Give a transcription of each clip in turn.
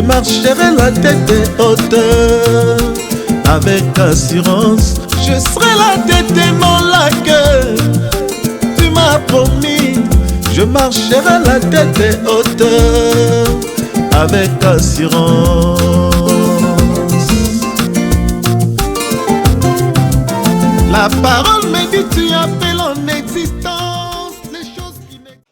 marcherai la tête haute. Avec assurance, je serai la tête et non la queue. Tu m'as promis, je marcherai la tête haute. Avec assurance. La parole me dit, tu appelles en existence les choses qui n'existent.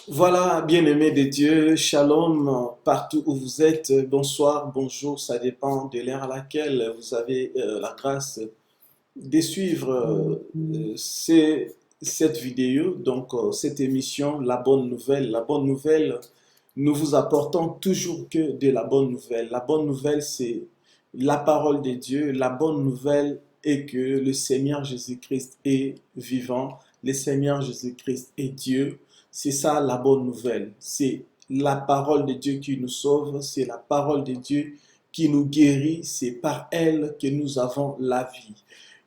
Voilà, bien-aimés de Dieu, shalom, partout où vous êtes, bonsoir, bonjour, ça dépend de l'heure à laquelle vous avez la grâce de suivre cette vidéo, donc cette émission, La Bonne Nouvelle. La Bonne Nouvelle, nous vous apportons toujours que de la bonne nouvelle. La bonne nouvelle, c'est la parole de Dieu. La bonne nouvelle est que le Seigneur Jésus-Christ est vivant, le Seigneur Jésus-Christ est Dieu. C'est ça la bonne nouvelle, c'est la parole de Dieu qui nous sauve, c'est la parole de Dieu qui nous guérit, c'est par elle que nous avons la vie.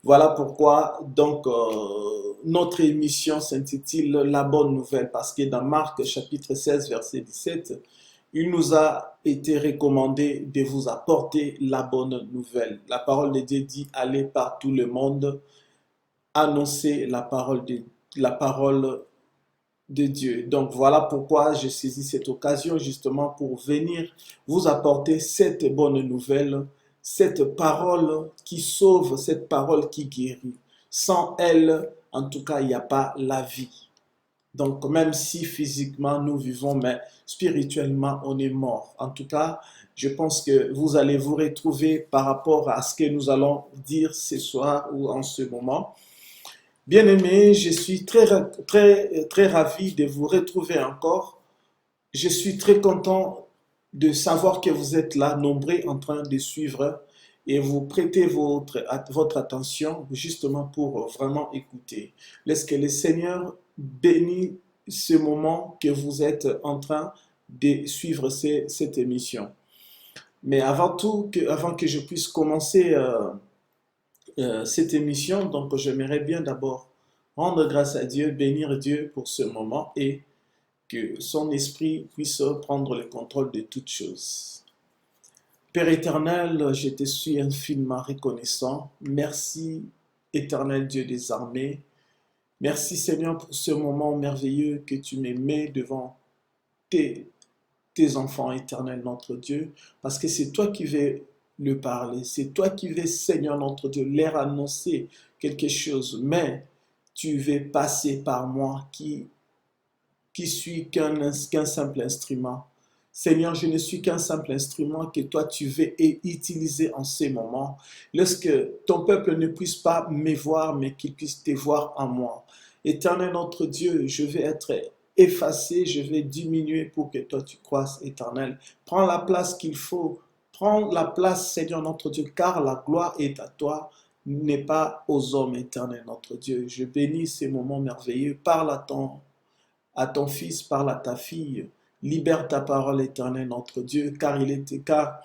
Voilà pourquoi donc notre émission s'intitule La Bonne Nouvelle, parce que dans Marc chapitre 16 verset 17, il nous a été recommandé de vous apporter la bonne nouvelle. La parole de Dieu dit, allez par tout le monde, annoncer la parole de Dieu. Donc voilà pourquoi j'ai saisi cette occasion justement pour venir vous apporter cette bonne nouvelle, cette parole qui sauve, cette parole qui guérit. Sans elle, en tout cas, il n'y a pas la vie. Donc même si physiquement nous vivons, mais spirituellement on est mort. En tout cas, je pense que vous allez vous retrouver par rapport à ce que nous allons dire ce soir ou en ce moment. Bien-aimés, je suis très ravi de vous retrouver encore. Je suis très content de savoir que vous êtes là, nombreux en train de suivre et vous prêtez votre attention justement pour vraiment écouter. Laisse que le Seigneur bénisse ce moment que vous êtes en train de suivre cette émission. Mais avant que je puisse commencer cette émission, donc j'aimerais bien d'abord rendre grâce à Dieu, bénir Dieu pour ce moment et que son esprit puisse prendre le contrôle de toutes choses. Père éternel, je te suis infiniment reconnaissant. Merci éternel Dieu des armées. Merci Seigneur pour ce moment merveilleux que tu me mets devant tes enfants éternels notre Dieu, parce que c'est toi qui veux le parler, c'est toi qui veux, Seigneur notre Dieu, leur annoncer quelque chose, mais tu veux passer par moi qui suis qu'un simple instrument. Seigneur, je ne suis qu'un simple instrument que toi tu veux utiliser en ces moments, lorsque ton peuple ne puisse pas me voir, mais qu'il puisse te voir en moi. Éternel notre Dieu, je vais être effacé, je vais diminuer pour que toi tu croisses, éternel. Prends la place qu'il faut. Prends la place, Seigneur notre Dieu, car la gloire est à toi, n'est pas aux hommes, éternel notre Dieu. Je bénis ces moments merveilleux. Parle à ton fils, parle à ta fille. Libère ta parole, éternel notre Dieu, car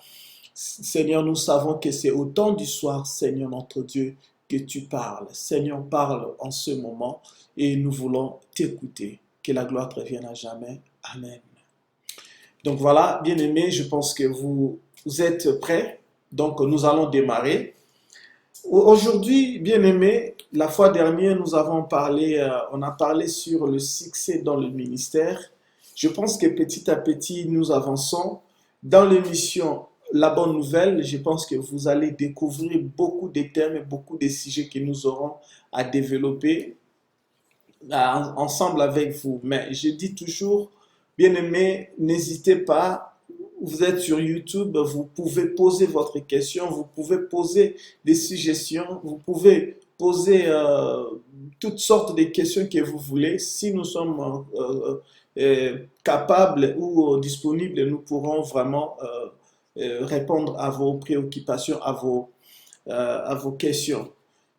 Seigneur, nous savons que c'est au temps du soir, Seigneur notre Dieu, que tu parles. Seigneur, parle en ce moment et nous voulons t'écouter. Que la gloire te revienne à jamais. Amen. Donc voilà, bien-aimés, je pense que vous êtes prêts, donc nous allons démarrer. Aujourd'hui, bien-aimés, la fois dernière, on a parlé sur le succès dans le ministère. Je pense que petit à petit, nous avançons. Dans l'émission La Bonne Nouvelle, je pense que vous allez découvrir beaucoup de thèmes et beaucoup de sujets que nous aurons à développer ensemble avec vous. Mais je dis toujours, bien-aimés, n'hésitez pas. Vous êtes sur YouTube, vous pouvez poser votre question, vous pouvez poser des suggestions, vous pouvez poser toutes sortes de questions que vous voulez. Si nous sommes capables ou disponibles, nous pourrons vraiment répondre à vos préoccupations, à vos questions.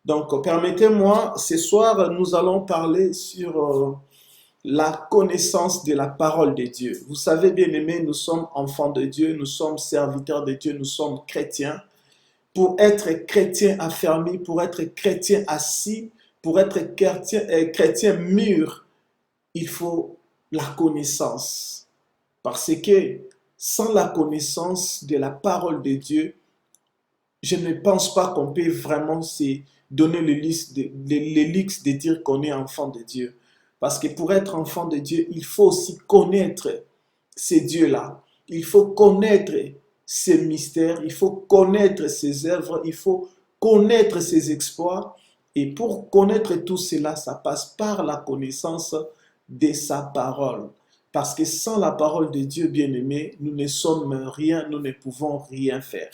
Donc, permettez-moi, ce soir, nous allons parler sur la connaissance de la parole de Dieu. Vous savez, bien-aimés, nous sommes enfants de Dieu, nous sommes serviteurs de Dieu, nous sommes chrétiens. Pour être chrétien affermi, pour être chrétien assis, pour être chrétien mûr, il faut la connaissance. Parce que sans la connaissance de la parole de Dieu, je ne pense pas qu'on peut vraiment se donner le luxe de dire qu'on est enfant de Dieu. Parce que pour être enfant de Dieu, il faut aussi connaître ces dieux-là. Il faut connaître ses mystères, il faut connaître ses œuvres, il faut connaître ses exploits. Et pour connaître tout cela, ça passe par la connaissance de sa parole. Parce que sans la parole de Dieu bien-aimé, nous ne sommes rien, nous ne pouvons rien faire.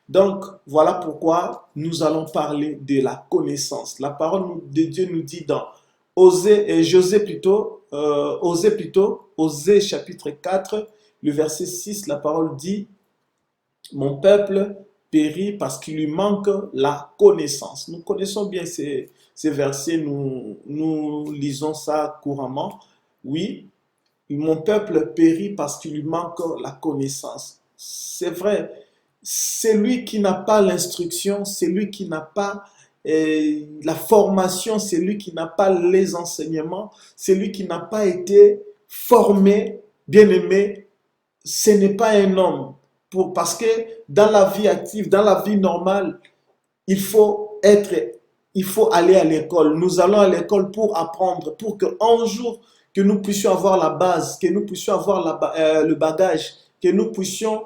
Donc, voilà pourquoi nous allons parler de la connaissance. La parole de Dieu nous dit dans Osée chapitre 4, le verset 6, la parole dit « Mon peuple périt parce qu'il lui manque la connaissance. » Nous connaissons bien ces versets, nous lisons ça couramment. Oui, mon peuple périt parce qu'il lui manque la connaissance. C'est vrai, c'est lui qui n'a pas l'instruction, c'est lui qui n'a pas la formation, c'est lui qui n'a pas les enseignements, c'est lui qui n'a pas été formé, bien aimé. Ce n'est pas un homme. Parce que dans la vie active, dans la vie normale, il faut aller à l'école. Nous allons à l'école pour apprendre, pour qu'un jour, que nous puissions avoir la base, que nous puissions avoir le bagage, que nous puissions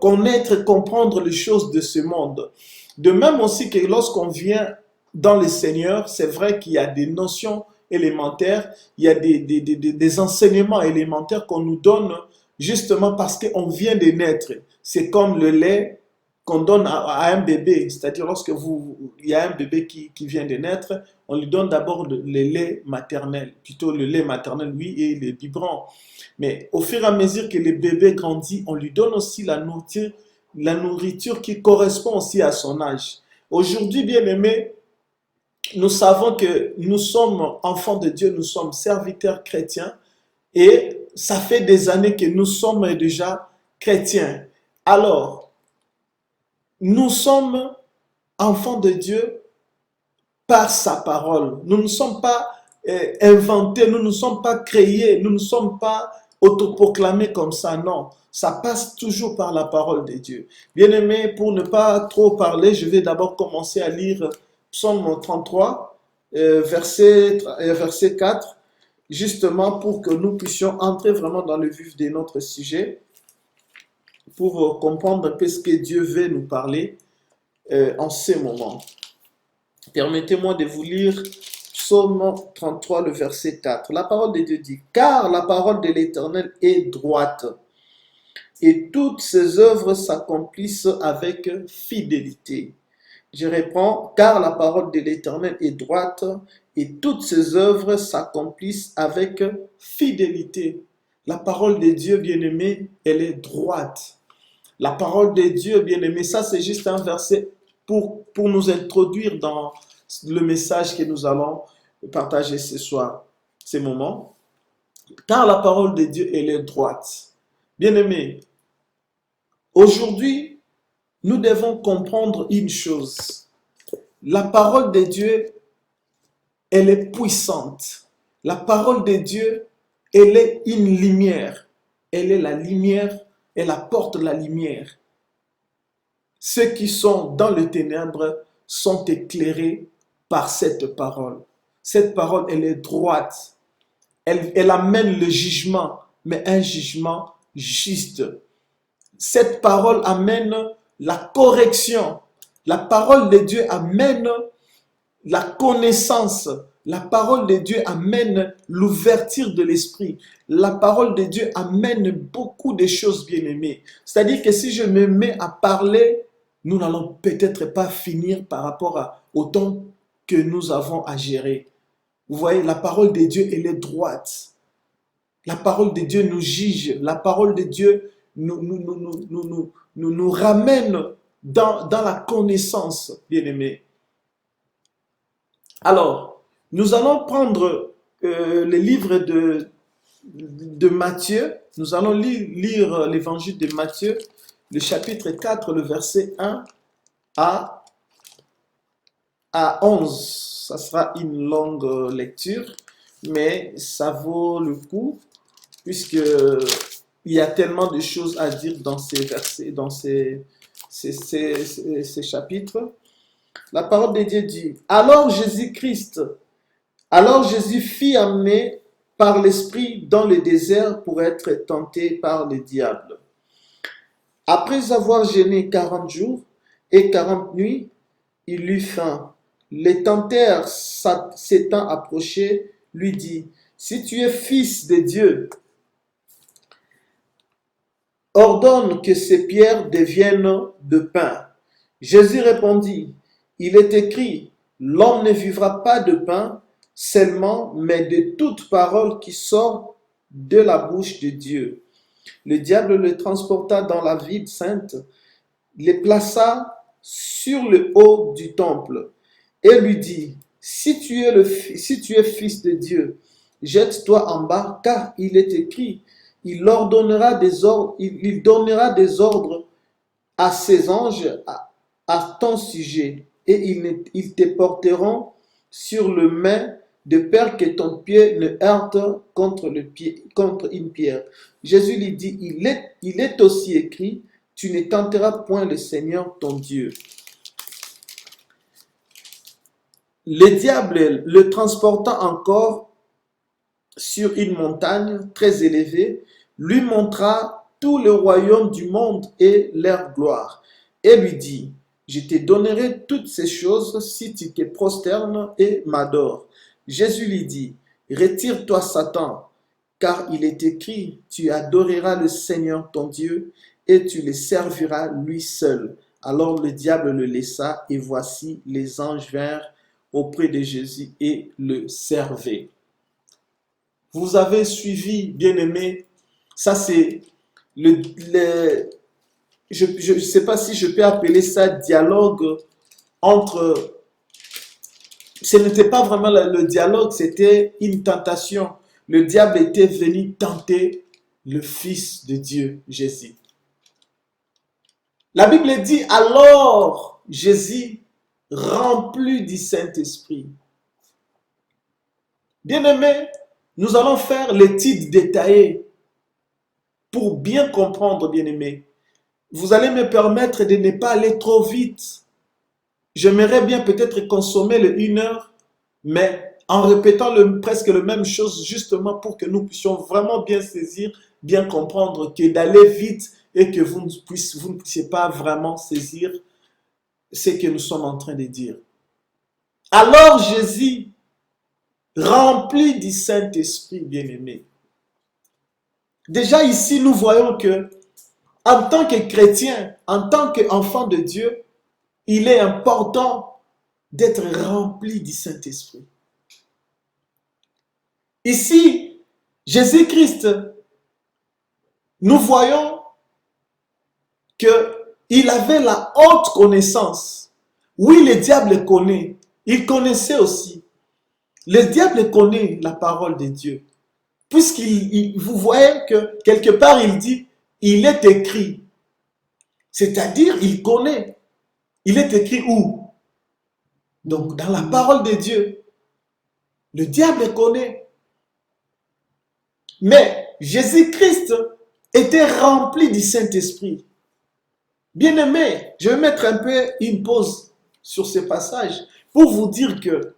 connaître et comprendre les choses de ce monde. De même aussi que lorsqu'on vient dans le Seigneur, c'est vrai qu'il y a des notions élémentaires, il y a des enseignements élémentaires qu'on nous donne justement parce qu'on vient de naître. C'est comme le lait qu'on donne à un bébé, c'est-à-dire lorsque il y a un bébé qui vient de naître, on lui donne d'abord le lait maternel, plutôt le lait maternel, oui, et le biberon. Mais au fur et à mesure que le bébé grandit, on lui donne aussi la nourriture qui correspond aussi à son âge. Aujourd'hui, bien aimés, nous savons que nous sommes enfants de Dieu, nous sommes serviteurs chrétiens et ça fait des années que nous sommes déjà chrétiens. Alors, nous sommes enfants de Dieu par sa parole. Nous ne sommes pas inventés, nous ne sommes pas créés, nous ne sommes pas autoproclamés comme ça, non. Ça passe toujours par la parole de Dieu. Bien-aimés, pour ne pas trop parler, je vais d'abord commencer à lire Psaume 33, verset 4, justement pour que nous puissions entrer vraiment dans le vif de notre sujet, pour comprendre un peu ce que Dieu veut nous parler en ce moment. Permettez-moi de vous lire Psaume 33, le verset 4. La parole de Dieu dit « Car la parole de l'Éternel est droite, et toutes ses œuvres s'accomplissent avec fidélité. » Je reprends « Car la parole de l'Éternel est droite, et toutes ses œuvres s'accomplissent avec fidélité. » La parole de Dieu, bien-aimé, elle est droite. La parole de Dieu, bien-aimé, ça c'est juste un verset pour nous introduire dans le message que nous allons partager ce soir, ces moments. Car la parole de Dieu, elle est droite. Bien-aimé, aujourd'hui, nous devons comprendre une chose. La parole de Dieu, elle est puissante. La parole de Dieu, elle est une lumière. Elle est la lumière, elle apporte la lumière. Ceux qui sont dans les ténèbres sont éclairés par cette parole. Cette parole, elle est droite. Elle amène le jugement, mais un jugement juste. Cette parole amène la correction. La parole de Dieu amène la connaissance. La parole de Dieu amène l'ouverture de l'esprit. La parole de Dieu amène beaucoup de choses bien-aimées. C'est-à-dire que si je me mets à parler, nous n'allons peut-être pas finir par rapport au temps que nous avons à gérer. Vous voyez, la parole de Dieu, elle est droite. La parole de Dieu nous juge. La parole de Dieu nous ramène dans la connaissance, bien-aimés. Alors, nous allons prendre le livre de Matthieu. Nous allons lire l'évangile de Matthieu, le chapitre 4, le verset 1 à 11. Ça sera une longue lecture, mais ça vaut le coup, puisque Il y a tellement de choses à dire dans ces versets, dans ces chapitres. La parole de Dieu dit, alors Jésus fut amené par l'Esprit dans le désert pour être tenté par le diable. Après avoir jeûné 40 jours et 40 nuits, il eut faim. Le tenteur s'étant approché, lui dit, si tu es fils de Dieu, ordonne que ces pierres deviennent de pain. Jésus répondit, il est écrit, l'homme ne vivra pas de pain seulement, mais de toute parole qui sort de la bouche de Dieu. Le diable le transporta dans la ville sainte, le plaça sur le haut du temple et lui dit, si tu es fils de Dieu, jette-toi en bas, car il est écrit, il donnera des ordres à ses anges à ton sujet, et ils te porteront sur le main de peur que ton pied ne heurte contre une pierre. Jésus lui dit, il est aussi écrit, tu ne tenteras point le Seigneur ton Dieu. Le diable le transporta encore sur une montagne très élevée, lui montra tout le royaume du monde et leur gloire, et lui dit, je te donnerai toutes ces choses si tu te prosternes et m'adores. Jésus lui dit, retire-toi Satan, car il est écrit, tu adoreras le Seigneur ton Dieu et tu le serviras lui seul. Alors le diable le laissa et voici les anges vinrent auprès de Jésus et le servaient. Vous avez suivi, bien-aimés, ça c'est je ne sais pas si je peux appeler ça dialogue entre... Ce n'était pas vraiment le dialogue, c'était une tentation. Le diable était venu tenter le Fils de Dieu, Jésus. La Bible dit, alors Jésus, rempli du Saint-Esprit. Bien-aimés, nous allons faire l'étude détaillée pour bien comprendre, bien-aimés. Vous allez me permettre de ne pas aller trop vite. J'aimerais bien peut-être consommer le 1 heure, mais en répétant presque la même chose, justement pour que nous puissions vraiment bien saisir, bien comprendre, que d'aller vite et que vous ne puissiez pas vraiment saisir ce que nous sommes en train de dire. Alors Jésus, rempli du Saint-Esprit, bien-aimé. Déjà ici, nous voyons que en tant que chrétien, en tant qu'enfant de Dieu, il est important d'être rempli du Saint-Esprit. Ici, Jésus-Christ, nous voyons qu'il avait la haute connaissance. Oui, le diable connaît. Il connaissait aussi. Le diable connaît la parole de Dieu. Vous voyez que quelque part, il dit, il est écrit. C'est-à-dire, il connaît. Il est écrit où? Donc, dans la parole de Dieu. Le diable connaît. Mais Jésus-Christ était rempli du Saint-Esprit. Bien-aimé, je vais mettre un peu une pause sur ce passage pour vous dire que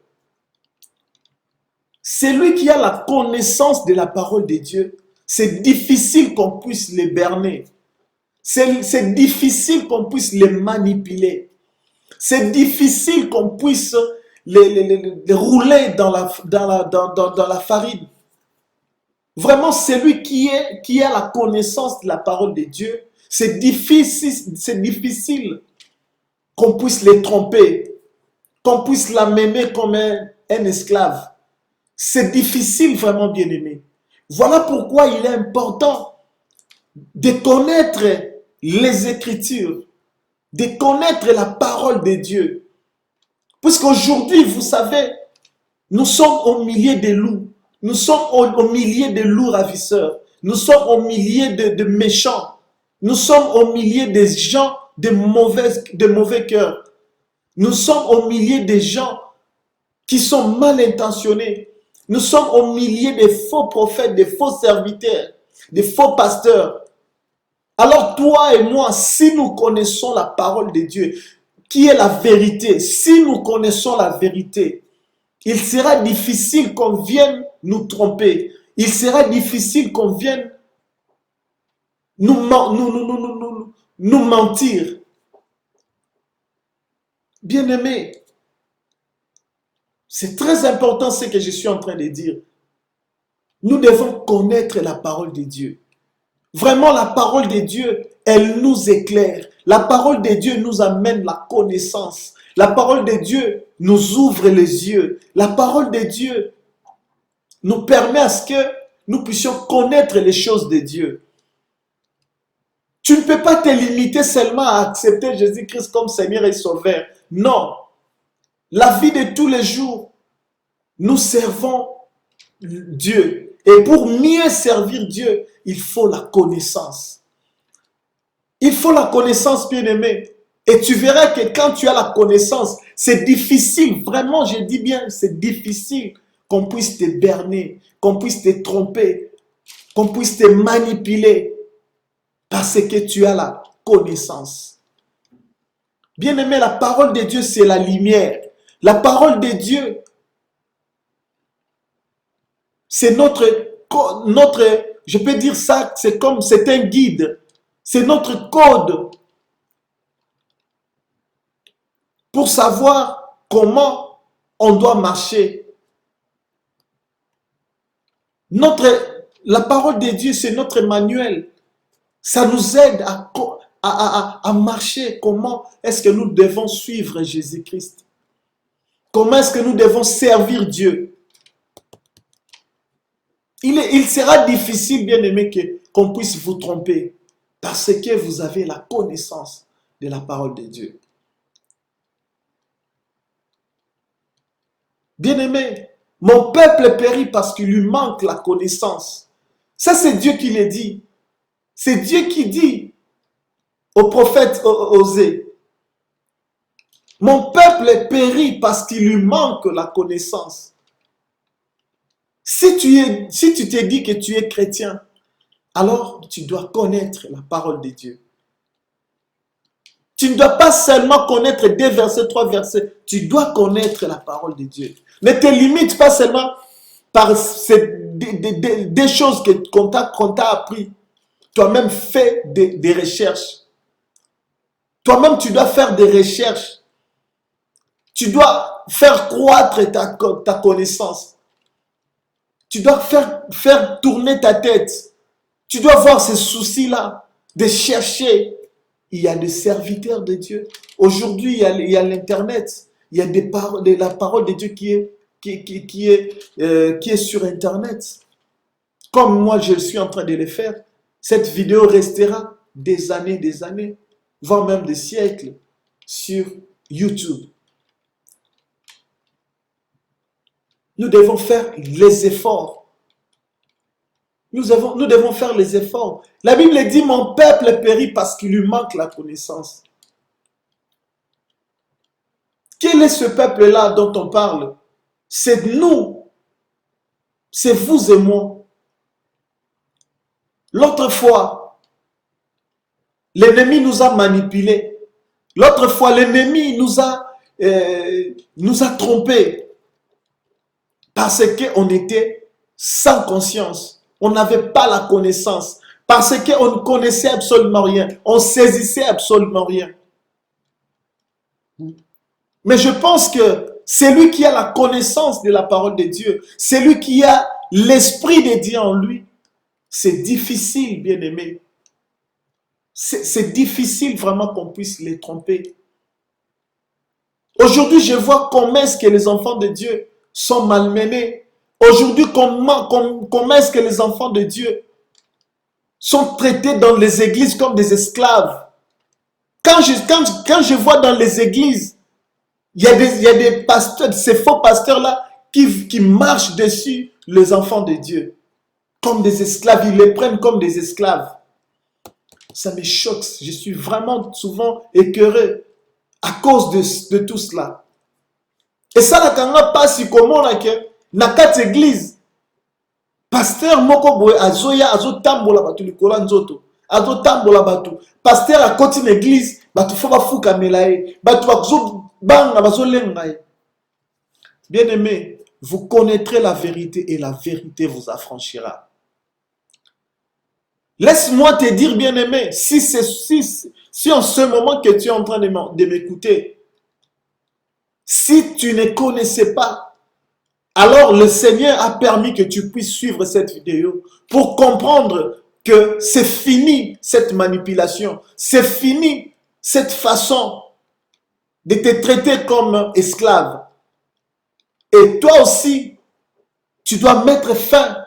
celui qui a la connaissance de la parole de Dieu, c'est difficile qu'on puisse les berner. C'est difficile qu'on puisse les manipuler. C'est difficile qu'on puisse les rouler dans la farine. Vraiment, celui qui a la connaissance de la parole de Dieu, c'est difficile qu'on puisse les tromper, qu'on puisse l'amener comme un esclave. C'est difficile, vraiment, bien-aimé. Voilà pourquoi il est important de connaître les Écritures, de connaître la parole de Dieu. Puisqu'aujourd'hui, vous savez, nous sommes au milieu des loups. Nous sommes au milieu de loups ravisseurs. Nous sommes au milieu de méchants. Nous sommes au milieu des gens de mauvais cœur. Nous sommes au milieu des gens qui sont mal intentionnés. Nous sommes au milieu des faux prophètes, des faux serviteurs. des faux pasteurs. Alors toi et moi, si nous connaissons la parole de Dieu, qui est la vérité, si nous connaissons la vérité, il sera difficile qu'on vienne nous tromper. Il sera difficile qu'on vienne nous mentir. Bien-aimés, c'est très important ce que je suis en train de dire. Nous devons connaître la parole de Dieu. Vraiment, la parole de Dieu, elle nous éclaire. La parole de Dieu nous amène la connaissance. La parole de Dieu nous ouvre les yeux. La parole de Dieu nous permet à ce que nous puissions connaître les choses de Dieu. Tu ne peux pas te limiter seulement à accepter Jésus-Christ comme Seigneur et Sauveur. Non. La vie de tous les jours, nous servons Dieu. Et pour mieux servir Dieu, il faut la connaissance. Il faut la connaissance, bien-aimé. Et tu verras que quand tu as la connaissance, c'est difficile, vraiment, je dis bien, c'est difficile qu'on puisse te berner, qu'on puisse te tromper, qu'on puisse te manipuler, parce que tu as la connaissance. Bien-aimé, la parole de Dieu, c'est la lumière. La parole de Dieu, c'est je peux dire ça, c'est un guide. C'est notre code pour savoir comment on doit marcher. La parole de Dieu, c'est notre manuel. Ça nous aide à marcher. Comment est-ce que nous devons suivre Jésus-Christ? Comment est-ce que nous devons servir Dieu? Il sera difficile, bien aimé, qu'on puisse vous tromper parce que vous avez la connaissance de la parole de Dieu. Bien aimé, mon peuple périt parce qu'il lui manque la connaissance. Ça, c'est Dieu qui le dit. C'est Dieu qui dit au prophète Osée. Mon peuple périt parce qu'il lui manque la connaissance. Si tu t'es dit que tu es chrétien, alors tu dois connaître la parole de Dieu. Tu ne dois pas seulement connaître 2 versets, 3 versets. Tu dois connaître la parole de Dieu. Ne te limite pas seulement par des choses qu'on t'a appris. Toi-même, fais des recherches. Toi-même, tu dois faire des recherches. Tu dois faire croître ta connaissance. Tu dois faire tourner ta tête. Tu dois voir ces soucis-là, de chercher. Il y a des serviteurs de Dieu. Aujourd'hui, il y a l'Internet. Il y a de la parole de Dieu qui est sur Internet. Comme moi, je suis en train de le faire. Cette vidéo restera des années, voire même des siècles sur YouTube. Nous devons faire les efforts. Nous devons faire les efforts. La Bible dit, mon peuple périt parce qu'il lui manque la connaissance. Quel est ce peuple-là dont on parle? C'est nous. C'est vous et moi. L'autre fois, l'ennemi nous a manipulés. L'autre fois, l'ennemi nous a trompés. Parce qu'on était sans conscience. On n'avait pas la connaissance. Parce qu'on ne connaissait absolument rien. On saisissait absolument rien. Mais je pense que celui qui a la connaissance de la parole de Dieu, celui qui a l'esprit de Dieu en lui, c'est difficile, bien aimé. C'est difficile vraiment qu'on puisse les tromper. Aujourd'hui, je vois comment est-ce que les enfants de Dieu sont malmenés. Aujourd'hui, comment est-ce que les enfants de Dieu sont traités dans les églises comme des esclaves. Quand je vois dans les églises, il y a des pasteurs, ces faux pasteurs-là, qui marchent dessus les enfants de Dieu. Comme des esclaves, ils les prennent comme des esclaves. Ça me choque, je suis vraiment souvent écœuré à cause de tout cela. Et ça, quand on passe comment dans quatre églises, Pasteur moko boye azoya azotambola batu likola nzoto. Azotambola batu. Pasteur a koti l'église, batu faut bafuka melaye. Batu bazo banga bazo lenga ye. Bien-aimé, vous connaîtrez la vérité et la vérité vous affranchira. Laisse-moi te dire, bien-aimé, si en ce moment que tu es en train de m'écouter, si tu ne connaissais pas, alors le Seigneur a permis que tu puisses suivre cette vidéo pour comprendre que c'est fini cette manipulation, c'est fini cette façon de te traiter comme esclave. Et toi aussi, tu dois mettre fin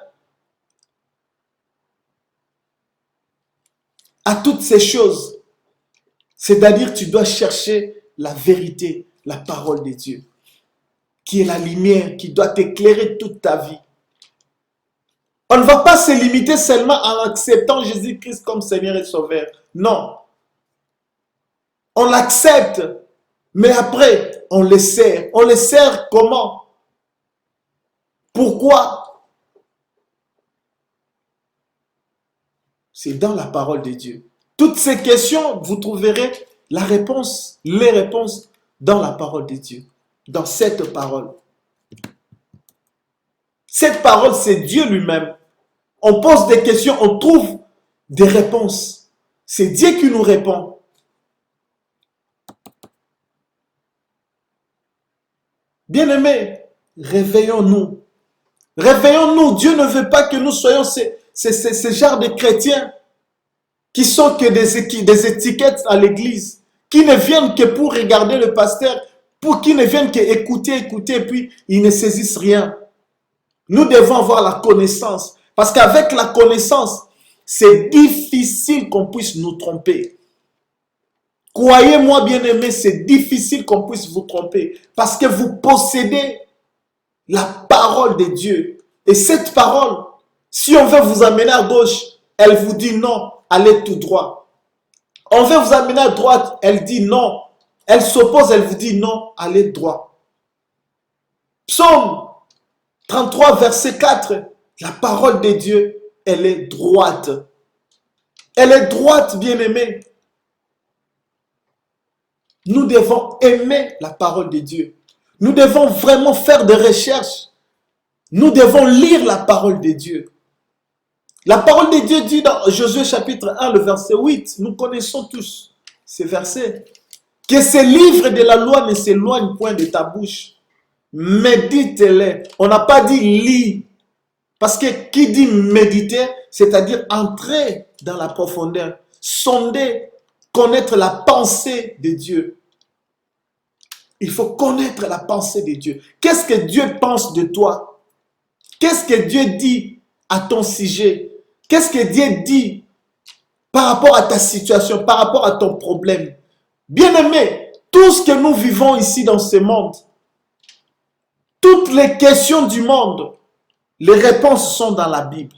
à toutes ces choses. C'est-à-dire, tu dois chercher la vérité, la parole de Dieu, qui est la lumière, qui doit t'éclairer toute ta vie. On ne va pas se limiter seulement en acceptant Jésus-Christ comme Seigneur et Sauveur. Non. On l'accepte, mais après, on le sert. On le sert comment? Pourquoi? C'est dans la parole de Dieu. Toutes ces questions, vous trouverez la réponse, les réponses dans la parole de Dieu, dans cette parole. Cette parole, c'est Dieu lui-même. On pose des questions, on trouve des réponses. C'est Dieu qui nous répond. Bien-aimés, réveillons-nous. Réveillons-nous. Dieu ne veut pas que nous soyons ces genres de chrétiens qui sont que des étiquettes à l'église, qui ne viennent que pour regarder le pasteur, qui ne viennent que écouter, puis ils ne saisissent rien. Nous devons avoir la connaissance, parce qu'avec la connaissance, c'est difficile qu'on puisse nous tromper. Croyez-moi, bien-aimés, c'est difficile qu'on puisse vous tromper, parce que vous possédez la parole de Dieu. Et cette parole, si on veut vous amener à gauche, elle vous dit non, allez tout droit. On veut vous amener à droite, elle dit non. Elle s'oppose, elle vous dit non, allez droit. Psaume 33, verset 4, la parole de Dieu, elle est droite. Elle est droite, bien-aimée. Nous devons aimer la parole de Dieu. Nous devons vraiment faire des recherches. Nous devons lire la parole de Dieu. La parole de Dieu dit dans Josué chapitre 1, le verset 8, nous connaissons tous ces versets, que ces livres de la loi ne s'éloignent point de ta bouche. Médite-les. On n'a pas dit lis. Parce que qui dit méditer, c'est-à-dire entrer dans la profondeur, sonder, connaître la pensée de Dieu. Il faut connaître la pensée de Dieu. Qu'est-ce que Dieu pense de toi? Qu'est-ce que Dieu dit à ton sujet? Qu'est-ce que Dieu dit par rapport à ta situation, par rapport à ton problème? Bien-aimés, tout ce que nous vivons ici dans ce monde, toutes les questions du monde, les réponses sont dans la Bible.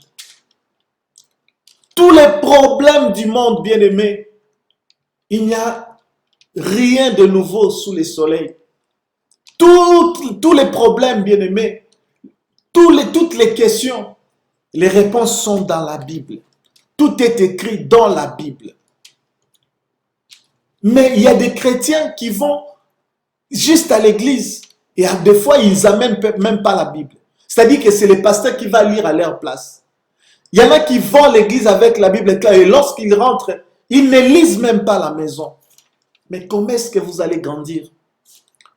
Tous les problèmes du monde, bien-aimés, il n'y a rien de nouveau sous le soleil. Tous les problèmes, bien-aimés, toutes les questions, les réponses sont dans la Bible. Tout est écrit dans la Bible. Mais il y a des chrétiens qui vont juste à l'église et des fois, ils n'amènent même pas la Bible. C'est-à-dire que c'est le pasteur qui va lire à leur place. Il y en a qui vont à l'église avec la Bible et lorsqu'ils rentrent, ils ne lisent même pas à la maison. Mais comment est-ce que vous allez grandir?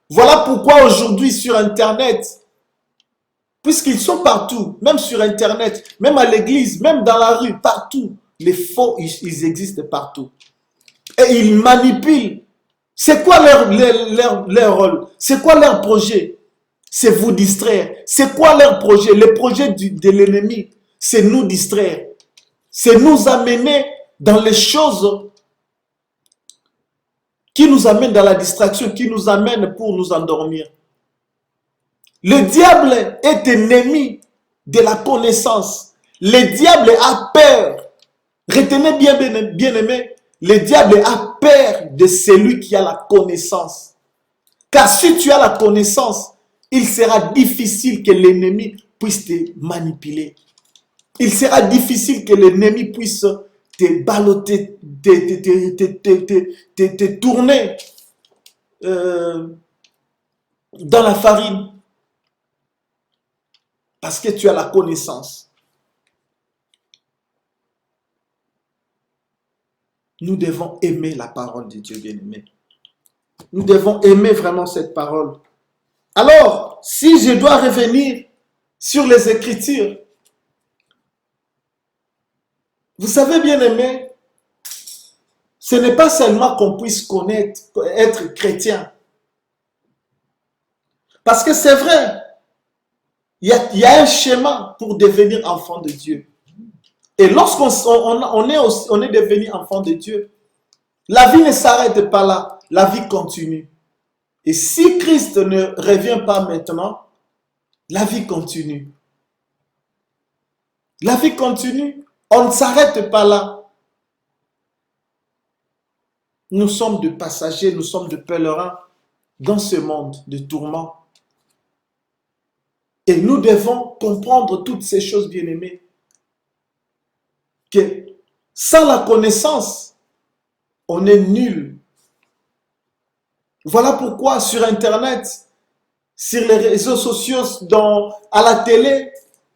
Voilà pourquoi aujourd'hui sur Internet, puisqu'ils sont partout, même sur Internet, même à l'église, même dans la rue, partout, les faux, ils existent partout. Et ils manipulent. C'est quoi leur rôle? C'est quoi leur projet? C'est vous distraire. C'est quoi leur projet? Le projet de l'ennemi, c'est nous distraire. C'est nous amener dans les choses qui nous amènent dans la distraction, qui nous amènent pour nous endormir. Le diable est ennemi de la connaissance. Le diable a peur. Retenez bien, bien aimé, le diable a peur de celui qui a la connaissance. Car si tu as la connaissance, il sera difficile que l'ennemi puisse te manipuler. il sera difficile que l'ennemi puisse te balloter, te tourner dans la farine. Parce que tu as la connaissance. Nous devons aimer la parole de Dieu, bien-aimé. Nous devons aimer vraiment cette parole. Alors, si je dois revenir sur les Écritures, vous savez, bien-aimé, ce n'est pas seulement qu'on puisse connaître, être chrétien. Parce que c'est vrai, il y a un schéma pour devenir enfant de Dieu. Et lorsqu'on est devenu enfant de Dieu, la vie ne s'arrête pas là, la vie continue. Et si Christ ne revient pas maintenant, la vie continue. La vie continue. On ne s'arrête pas là. Nous sommes de passagers, nous sommes de pèlerins dans ce monde de tourments. Et nous devons comprendre toutes ces choses, bien-aimés, que sans la connaissance, on est nul. Voilà pourquoi sur Internet, sur les réseaux sociaux, à la télé,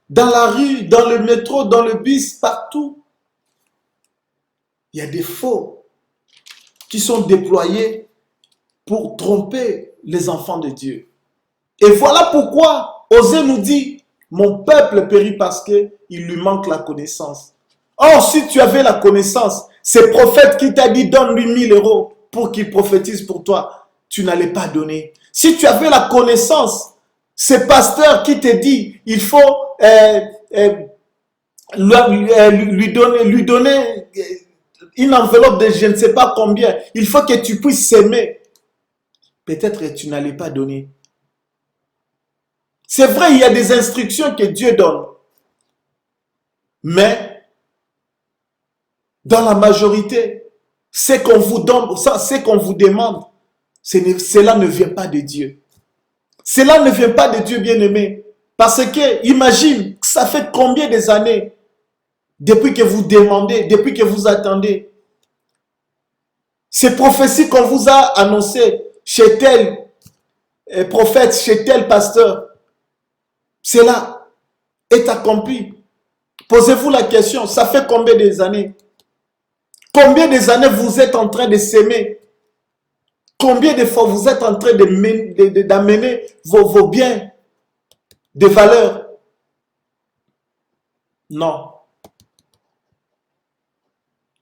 dans la rue, dans le métro, dans le bus, partout, il y a des faux qui sont déployés pour tromper les enfants de Dieu. Et voilà pourquoi Osée nous dit, mon peuple périt parce qu'il lui manque la connaissance. Or, si tu avais la connaissance, ce prophète qui t'a dit, donne-lui 1000 € pour qu'il prophétise pour toi, tu n'allais pas donner. Si tu avais la connaissance, ce pasteur qui te dit, il faut lui donner une enveloppe de je ne sais pas combien, il faut que tu puisses s'aimer. Peut-être que tu n'allais pas donner. C'est vrai, il y a des instructions que Dieu donne. Mais, dans la majorité, ce qu'on vous donne, ce qu'on vous demande, cela ne vient pas de Dieu. Cela ne vient pas de Dieu, bien-aimé. Parce que, imagine, ça fait combien des années depuis que vous demandez, depuis que vous attendez. Ces prophéties qu'on vous a annoncées chez tel prophète, chez tel pasteur, cela est accompli. Posez-vous la question, ça fait combien des années? Combien des années vous êtes en train de s'aimer? Combien de fois vous êtes en train d'amener vos biens de valeur? Non.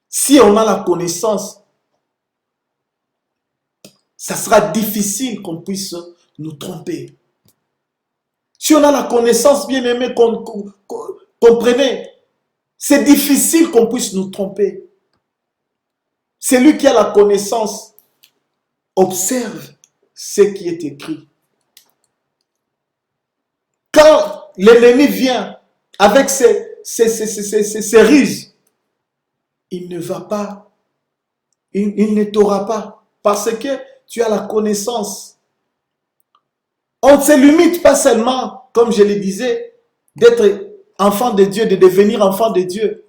Si on a la connaissance, ça sera difficile qu'on puisse nous tromper. Si on a la connaissance, bien aimé, comprenez, c'est difficile qu'on puisse nous tromper. Celui qui a la connaissance observe ce qui est écrit. Quand l'ennemi vient avec ses ruses, il ne va pas, il ne t'aura pas, parce que tu as la connaissance. On ne se limite pas seulement, comme je le disais, d'être enfant de Dieu, de devenir enfant de Dieu,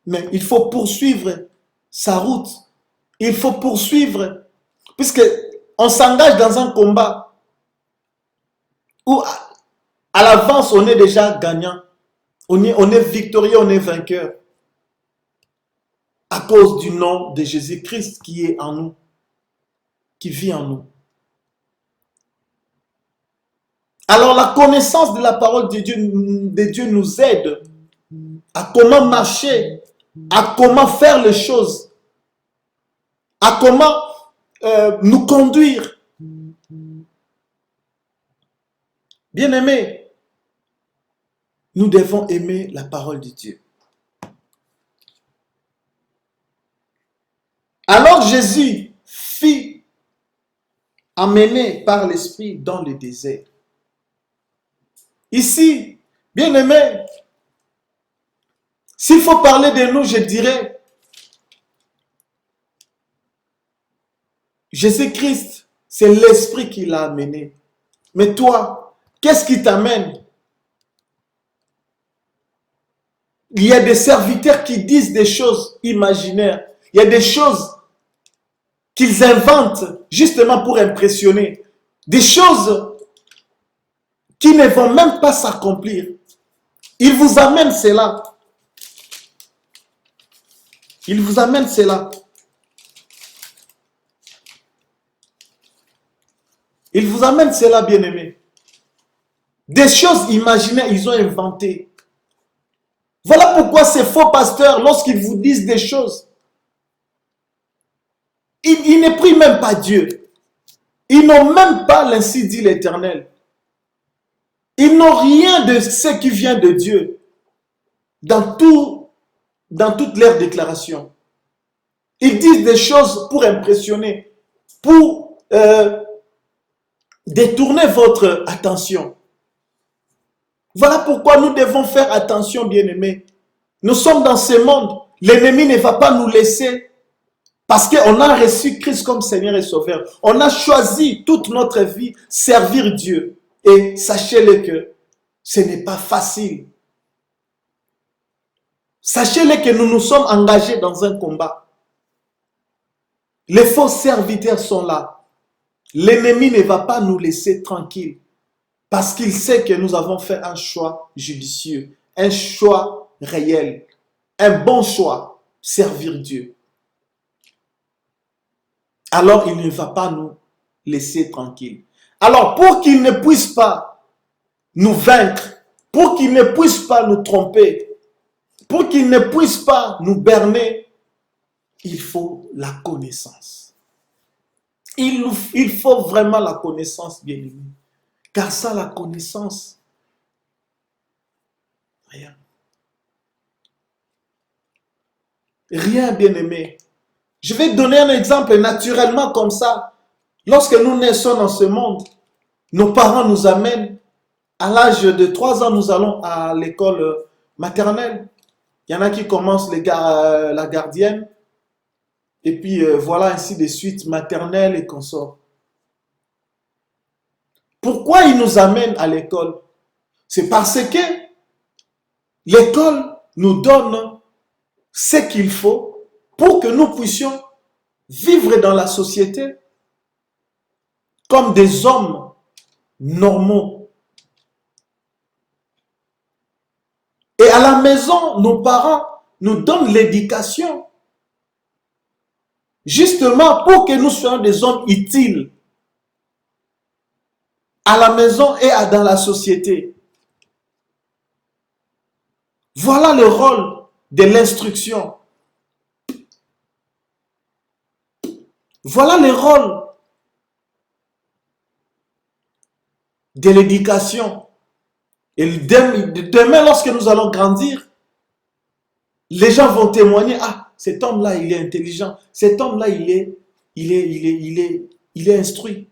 mais il faut poursuivre sa route. Il faut poursuivre, puisque on s'engage dans un combat où à l'avance on est déjà gagnant, on est victorieux, on est vainqueur à cause du nom de Jésus-Christ qui est en nous, qui vit en nous. Alors la connaissance de la parole de Dieu nous aide à comment marcher, à comment faire les choses, à comment nous conduire. Bien-aimés, nous devons aimer la parole de Dieu. Alors Jésus fut emmené par l'Esprit dans le désert. Ici, bien-aimés, s'il faut parler de nous, je dirais, Jésus-Christ, c'est l'Esprit qui l'a amené. Mais toi, qu'est-ce qui t'amène? Il y a des serviteurs qui disent des choses imaginaires. Il y a des choses qu'ils inventent justement pour impressionner. Des choses qui ne vont même pas s'accomplir. Ils vous amènent cela. Ils vous amènent cela. Ils vous amènent cela, bien-aimés. Des choses imaginaires, ils ont inventé. Voilà pourquoi ces faux pasteurs, lorsqu'ils vous disent des choses, ils ne prient même pas Dieu. Ils n'ont même pas l'ainsi dit l'Éternel. Ils n'ont rien de ce qui vient de Dieu dans toutes leurs déclarations. Ils disent des choses pour impressionner, pour détourner votre attention. Voilà pourquoi nous devons faire attention, bien-aimés. Nous sommes dans ce monde. L'ennemi ne va pas nous laisser parce qu'on a reçu Christ comme Seigneur et Sauveur. On a choisi toute notre vie servir Dieu. Et sachez-le que ce n'est pas facile. Sachez-le que nous nous sommes engagés dans un combat. Les faux serviteurs sont là. L'ennemi ne va pas nous laisser tranquilles. Parce qu'il sait que nous avons fait un choix judicieux, un choix réel, un bon choix, servir Dieu. Alors il ne va pas nous laisser tranquilles. Alors pour qu'il ne puisse pas nous vaincre, pour qu'il ne puisse pas nous tromper, pour qu'il ne puisse pas nous berner, il faut la connaissance. Il faut vraiment la connaissance, bien-aimé. Car ça, la connaissance, rien. Rien, bien-aimé. Je vais donner un exemple naturellement comme ça. Lorsque nous naissons dans ce monde, nos parents nous amènent. À l'âge de 3 ans, nous allons à l'école maternelle. Il y en a qui commencent la gardienne. Et puis voilà, ainsi de suite, maternelle et consorts. Pourquoi ils nous amènent à l'école? C'est parce que l'école nous donne ce qu'il faut pour que nous puissions vivre dans la société comme des hommes normaux. Et à la maison, nos parents nous donnent l'éducation justement pour que nous soyons des hommes utiles à la maison et dans la société. Voilà le rôle de l'instruction. Voilà le rôle de l'éducation. Et demain, lorsque nous allons grandir, les gens vont témoigner, ah, cet homme-là, il est intelligent. Cet homme-là, il est instruit.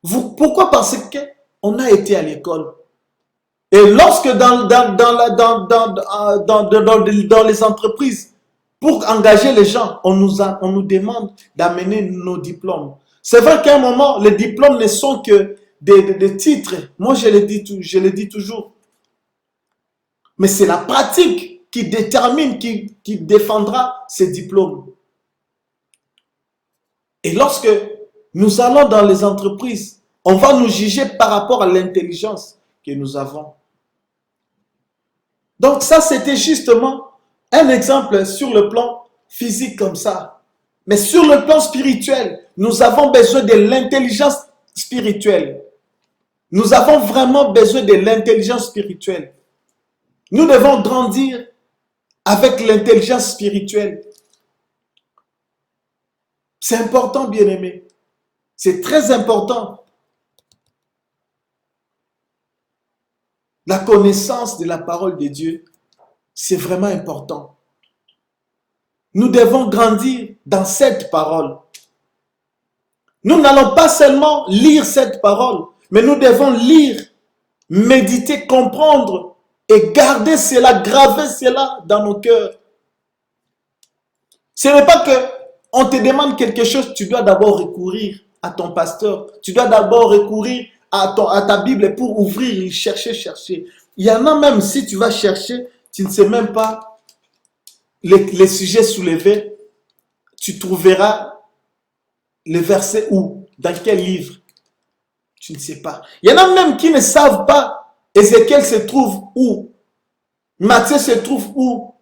Pourquoi? Parce qu'on a été à l'école. Et lorsque dans les entreprises, pour engager les gens, on nous demande d'amener nos diplômes. C'est vrai qu'à un moment, les diplômes ne sont que des titres. Moi, je le dis toujours. Mais c'est la pratique qui détermine, qui défendra ces diplômes. Et lorsque nous allons dans les entreprises, on va nous juger par rapport à l'intelligence que nous avons. Donc ça, c'était justement un exemple sur le plan physique comme ça. Mais sur le plan spirituel, nous avons besoin de l'intelligence spirituelle. Nous avons vraiment besoin de l'intelligence spirituelle. Nous devons grandir avec l'intelligence spirituelle. C'est important, bien-aimé. C'est très important. La connaissance de la parole de Dieu, c'est vraiment important. Nous devons grandir dans cette parole. Nous n'allons pas seulement lire cette parole, mais nous devons lire, méditer, comprendre et garder cela, graver cela dans nos cœurs. Ce n'est pas que on te demande quelque chose, tu dois d'abord recourir à ton pasteur. Tu dois d'abord recourir à ta Bible pour ouvrir, chercher. Il y en a même, si tu vas chercher, tu ne sais même pas les sujets soulevés, tu trouveras le verset où, dans quel livre, tu ne sais pas. Il y en a même qui ne savent pas Ézéchiel se trouve où, Matthieu se trouve où,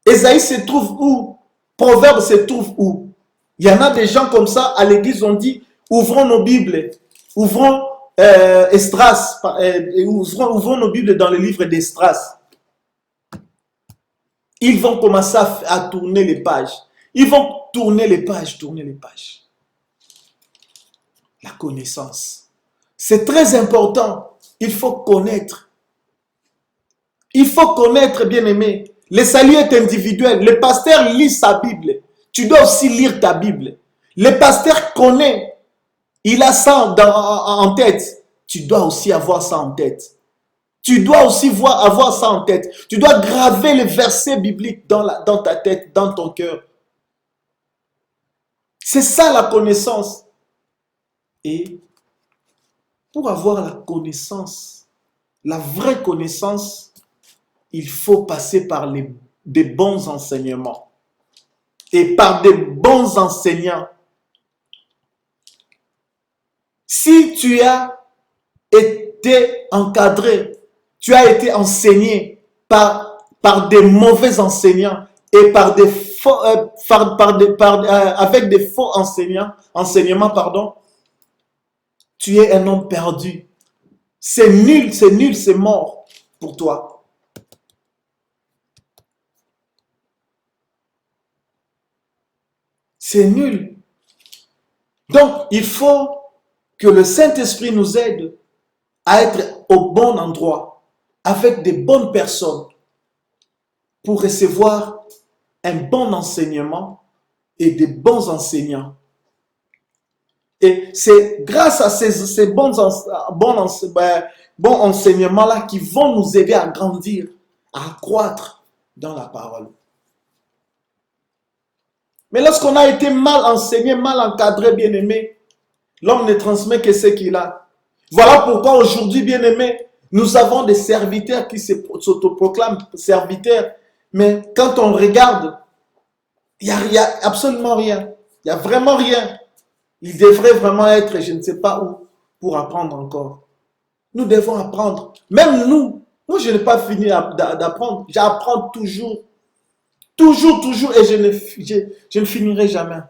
Ésaïe se trouve où, Proverbe se trouve où. Il y en a des gens comme ça à l'église, on dit, ouvrons nos Bibles, ouvrons Esdras, ouvrons nos Bibles dans le livre d'Esdras. Ils vont commencer à tourner les pages. Ils vont tourner les pages, tourner les pages. La connaissance. C'est très important. Il faut connaître. Il faut connaître, bien-aimé. Le salut est individuel. Le pasteur lit sa Bible. Tu dois aussi lire ta Bible. Le pasteur connaît. Il a ça en tête. Tu dois aussi avoir ça en tête. Tu dois aussi avoir ça en tête. Tu dois graver les versets bibliques dans ta tête, dans ton cœur. C'est ça la connaissance. Et pour avoir la connaissance, la vraie connaissance, il faut passer par des bons enseignements. Et par des bons enseignants. Si tu as été encadré, tu as été enseigné par des mauvais enseignants et avec des faux enseignements, tu es un homme perdu. C'est nul, c'est mort pour toi. C'est nul. Donc, il faut que le Saint-Esprit nous aide à être au bon endroit, avec des bonnes personnes, pour recevoir un bon enseignement et des bons enseignants. Et c'est grâce à ces bons enseignements-là qui vont nous aider à grandir, à croître dans la parole. Mais lorsqu'on a été mal enseigné, mal encadré, bien-aimé, l'homme ne transmet que ce qu'il a. Voilà pourquoi aujourd'hui, bien-aimé, nous avons des serviteurs qui s'autoproclament serviteurs. Mais quand on regarde, il n'y a absolument rien. Il n'y a vraiment rien. Ils devraient vraiment être, je ne sais pas où, pour apprendre encore. Nous devons apprendre. Même nous, moi je n'ai pas fini d'apprendre. J'apprends toujours. Toujours. Et je ne finirai jamais.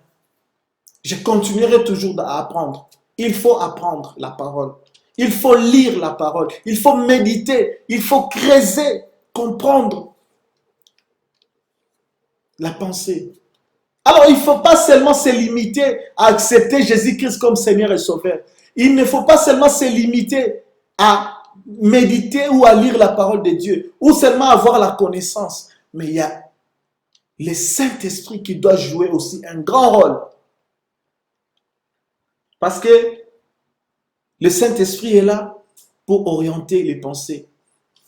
Je continuerai toujours à apprendre. Il faut apprendre la parole. Il faut lire la parole. Il faut méditer. Il faut creuser, comprendre la pensée. Alors, il ne faut pas seulement se limiter à accepter Jésus-Christ comme Seigneur et Sauveur. Il ne faut pas seulement se limiter à méditer ou à lire la parole de Dieu, ou seulement avoir la connaissance. Mais il y a le Saint-Esprit qui doit jouer aussi un grand rôle. Parce que le Saint-Esprit est là pour orienter les pensées.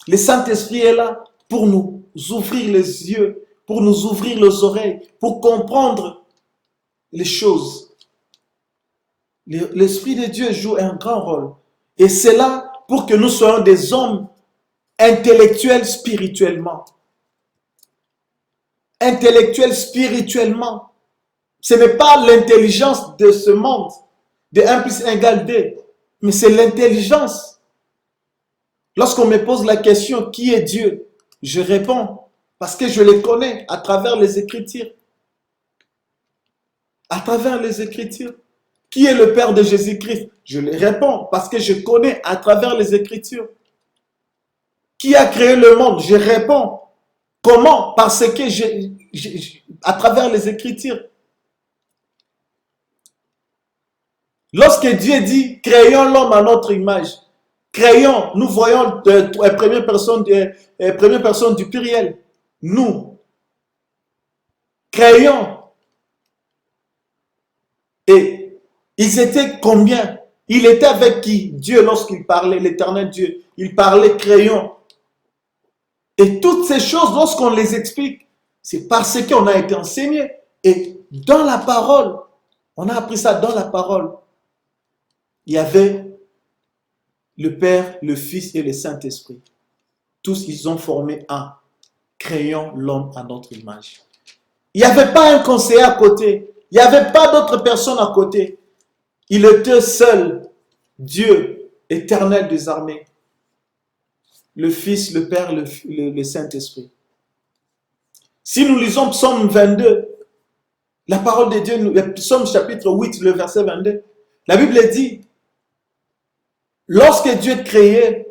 Le Saint-Esprit est là pour nous ouvrir les yeux, pour nous ouvrir les oreilles, pour comprendre les choses. L'Esprit de Dieu joue un grand rôle. Et c'est là pour que nous soyons des hommes intellectuels spirituellement. Intellectuels spirituellement. Ce n'est pas l'intelligence de ce monde, de 1 plus 1 égale 2, mais c'est l'intelligence. Lorsqu'on me pose la question, qui est Dieu? Je réponds, parce que je le connais à travers les Écritures. À travers les Écritures. Qui est le Père de Jésus-Christ? Je le réponds, parce que je connais à travers les Écritures. Qui a créé le monde? Je réponds. Comment? Parce que à travers les Écritures. Lorsque Dieu dit, créons l'homme à notre image, créons, nous voyons première personne du pluriel. Nous. Créons. Et ils étaient combien? Il était avec qui? Dieu, lorsqu'il parlait, l'éternel Dieu. Il parlait, créons. Et toutes ces choses, lorsqu'on les explique, c'est parce qu'on a été enseigné. Et dans la parole, on a appris ça dans la parole. Il y avait le Père, le Fils et le Saint-Esprit. Tous, ils ont formé un. Créons l'homme à notre image. Il n'y avait pas un conseiller à côté. Il n'y avait pas d'autres personnes à côté. Il était seul, Dieu, éternel des armées. Le Fils, le Père, le Saint-Esprit. Si nous lisons Psaume 22, la parole de Dieu, Psaume chapitre 8, le verset 22, la Bible dit, lorsque Dieu créait,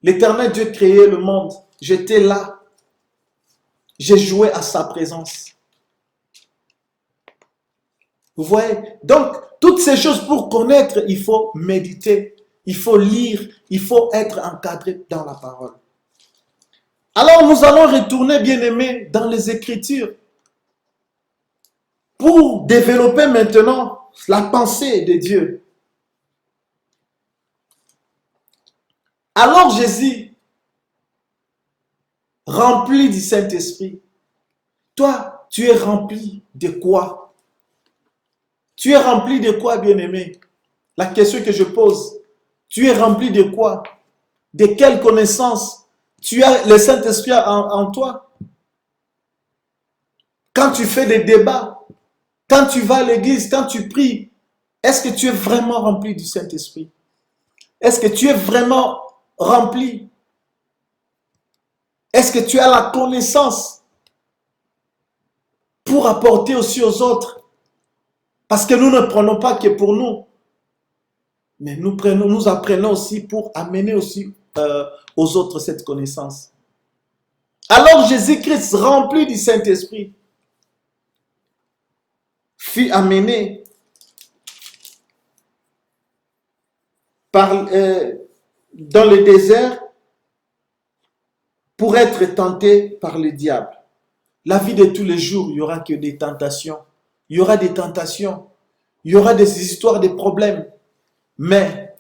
l'éternel Dieu créait le monde, j'étais là, j'ai joué à sa présence. Vous voyez? Donc, toutes ces choses pour connaître, il faut méditer, il faut lire, il faut être encadré dans la parole. Alors, nous allons retourner, bien-aimés, dans les Écritures pour développer maintenant la pensée de Dieu. Alors, Jésus, rempli du Saint-Esprit, toi, tu es rempli de quoi? Tu es rempli de quoi, bien-aimé? La question que je pose, tu es rempli de quoi? De quelle connaissance? Tu as le Saint-Esprit en toi? Quand tu fais des débats, quand tu vas à l'église, quand tu pries, est-ce que tu es vraiment rempli du Saint-Esprit? Est-ce que tu es vraiment rempli? Est-ce que tu as la connaissance pour apporter aussi aux autres? Parce que nous ne prenons pas que pour nous, mais nous apprenons aussi pour amener aussi aux autres cette connaissance. Alors Jésus-Christ, rempli du Saint-Esprit, fut amené dans le désert pour être tenté par le diable. La vie de tous les jours, il n'y aura que des tentations. Il y aura des tentations. Il y aura des histoires, des problèmes. Mais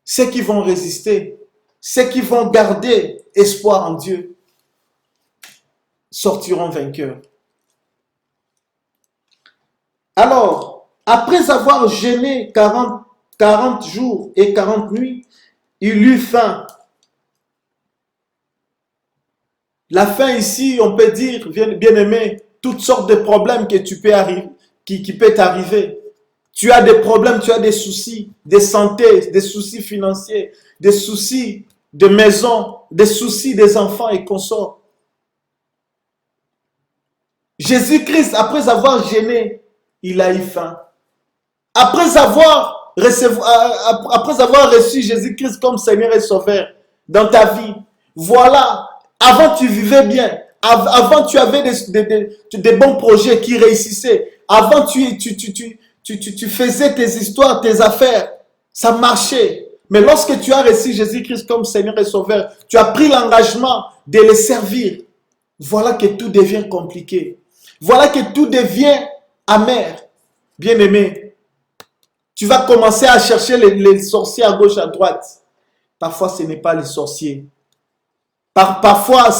ceux qui vont résister, ceux qui vont garder espoir en Dieu, sortiront vainqueurs. Alors, après avoir jeûné 40 jours et 40 nuits, il eut faim. La faim ici, on peut dire, bien-aimé, toutes sortes de problèmes que tu peux arriver, qui peut t'arriver. Tu as des problèmes, tu as des soucis de santé, des soucis financiers, des soucis de maison, des soucis des enfants et consorts. Jésus-Christ, après avoir jeûné, il a eu faim. Après avoir reçu Jésus-Christ comme Seigneur et Sauveur dans ta vie, voilà, avant tu vivais bien, avant tu avais des bons projets qui réussissaient, avant tu faisais tes histoires, tes affaires, ça marchait. Mais lorsque tu as reçu Jésus-Christ comme Seigneur et Sauveur, tu as pris l'engagement de le servir. Voilà que tout devient compliqué. Voilà que tout devient amer. Bien-aimé, tu vas commencer à chercher les sorciers à gauche, à droite. Parfois, ce n'est pas les sorciers. Parfois,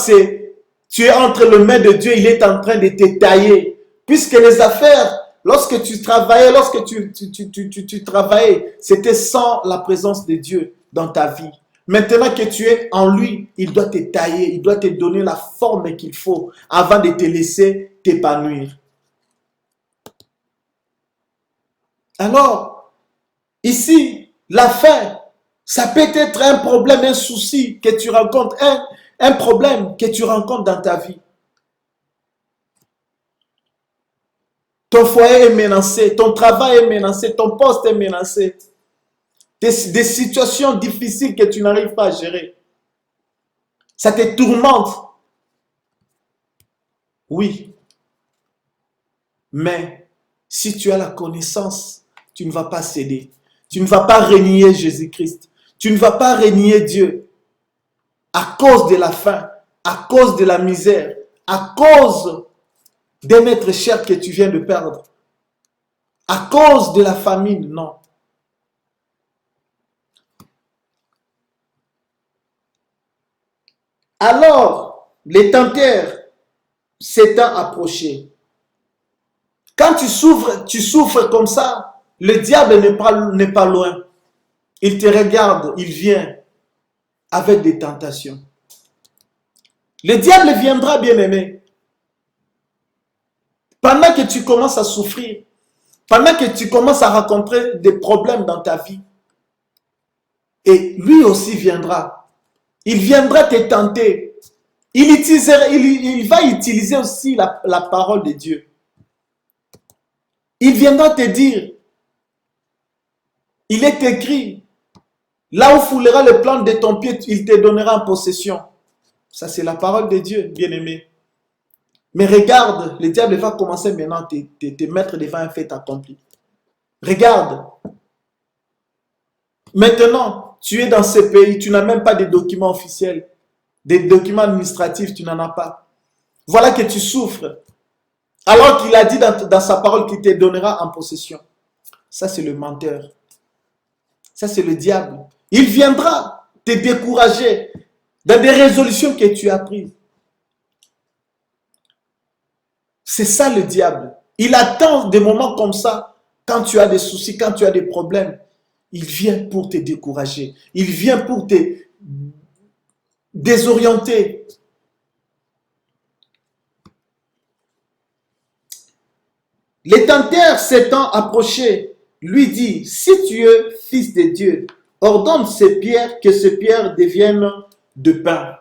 tu es entre les mains de Dieu, il est en train de te tailler. Puisque les affaires, lorsque tu travaillais, tu travaillais, c'était sans la présence de Dieu dans ta vie. Maintenant que tu es en lui, il doit te tailler, il doit te donner la forme qu'il faut avant de te laisser t'épanouir. Alors, ici, la faim, ça peut être un problème, un souci que tu rencontres, un problème que tu rencontres dans ta vie. Ton foyer est menacé, ton travail est menacé, ton poste est menacé. Des situations difficiles que tu n'arrives pas à gérer. Ça te tourmente. Oui. Mais si tu as la connaissance, tu ne vas pas céder. Tu ne vas pas renier Jésus-Christ. Tu ne vas pas renier Dieu. À cause de la faim, à cause de la misère, à cause d'un être cher que tu viens de perdre, à cause de la famine, non. Alors, les tenteurs s'étant approchés. Quand tu souffres comme ça, le diable n'est pas loin. Il te regarde, il vient avec des tentations. Le diable viendra, bien-aimé. Pendant que tu commences à souffrir, pendant que tu commences à rencontrer des problèmes dans ta vie, et lui aussi viendra. Il viendra te tenter. Il va utiliser aussi la parole de Dieu. Il viendra te dire, il est écrit, là où foulera le plan de ton pied, il te donnera en possession. Ça, c'est la parole de Dieu, bien-aimé. Mais regarde, le diable va commencer maintenant à te mettre devant un fait accompli. Regarde. Maintenant, tu es dans ce pays, tu n'as même pas de documents officiels. Des documents administratifs, tu n'en as pas. Voilà que tu souffres. Alors qu'il a dit dans sa parole qu'il te donnera en possession. Ça, c'est le menteur. Ça, c'est le diable. Il viendra te décourager dans des résolutions que tu as prises. C'est ça le diable. Il attend des moments comme ça, quand tu as des soucis, quand tu as des problèmes. Il vient pour te décourager. Il vient pour te désorienter. Le tenteur s'étant approché, lui dit, si tu es fils de Dieu, ordonne ces pierres que ces pierres deviennent de pain.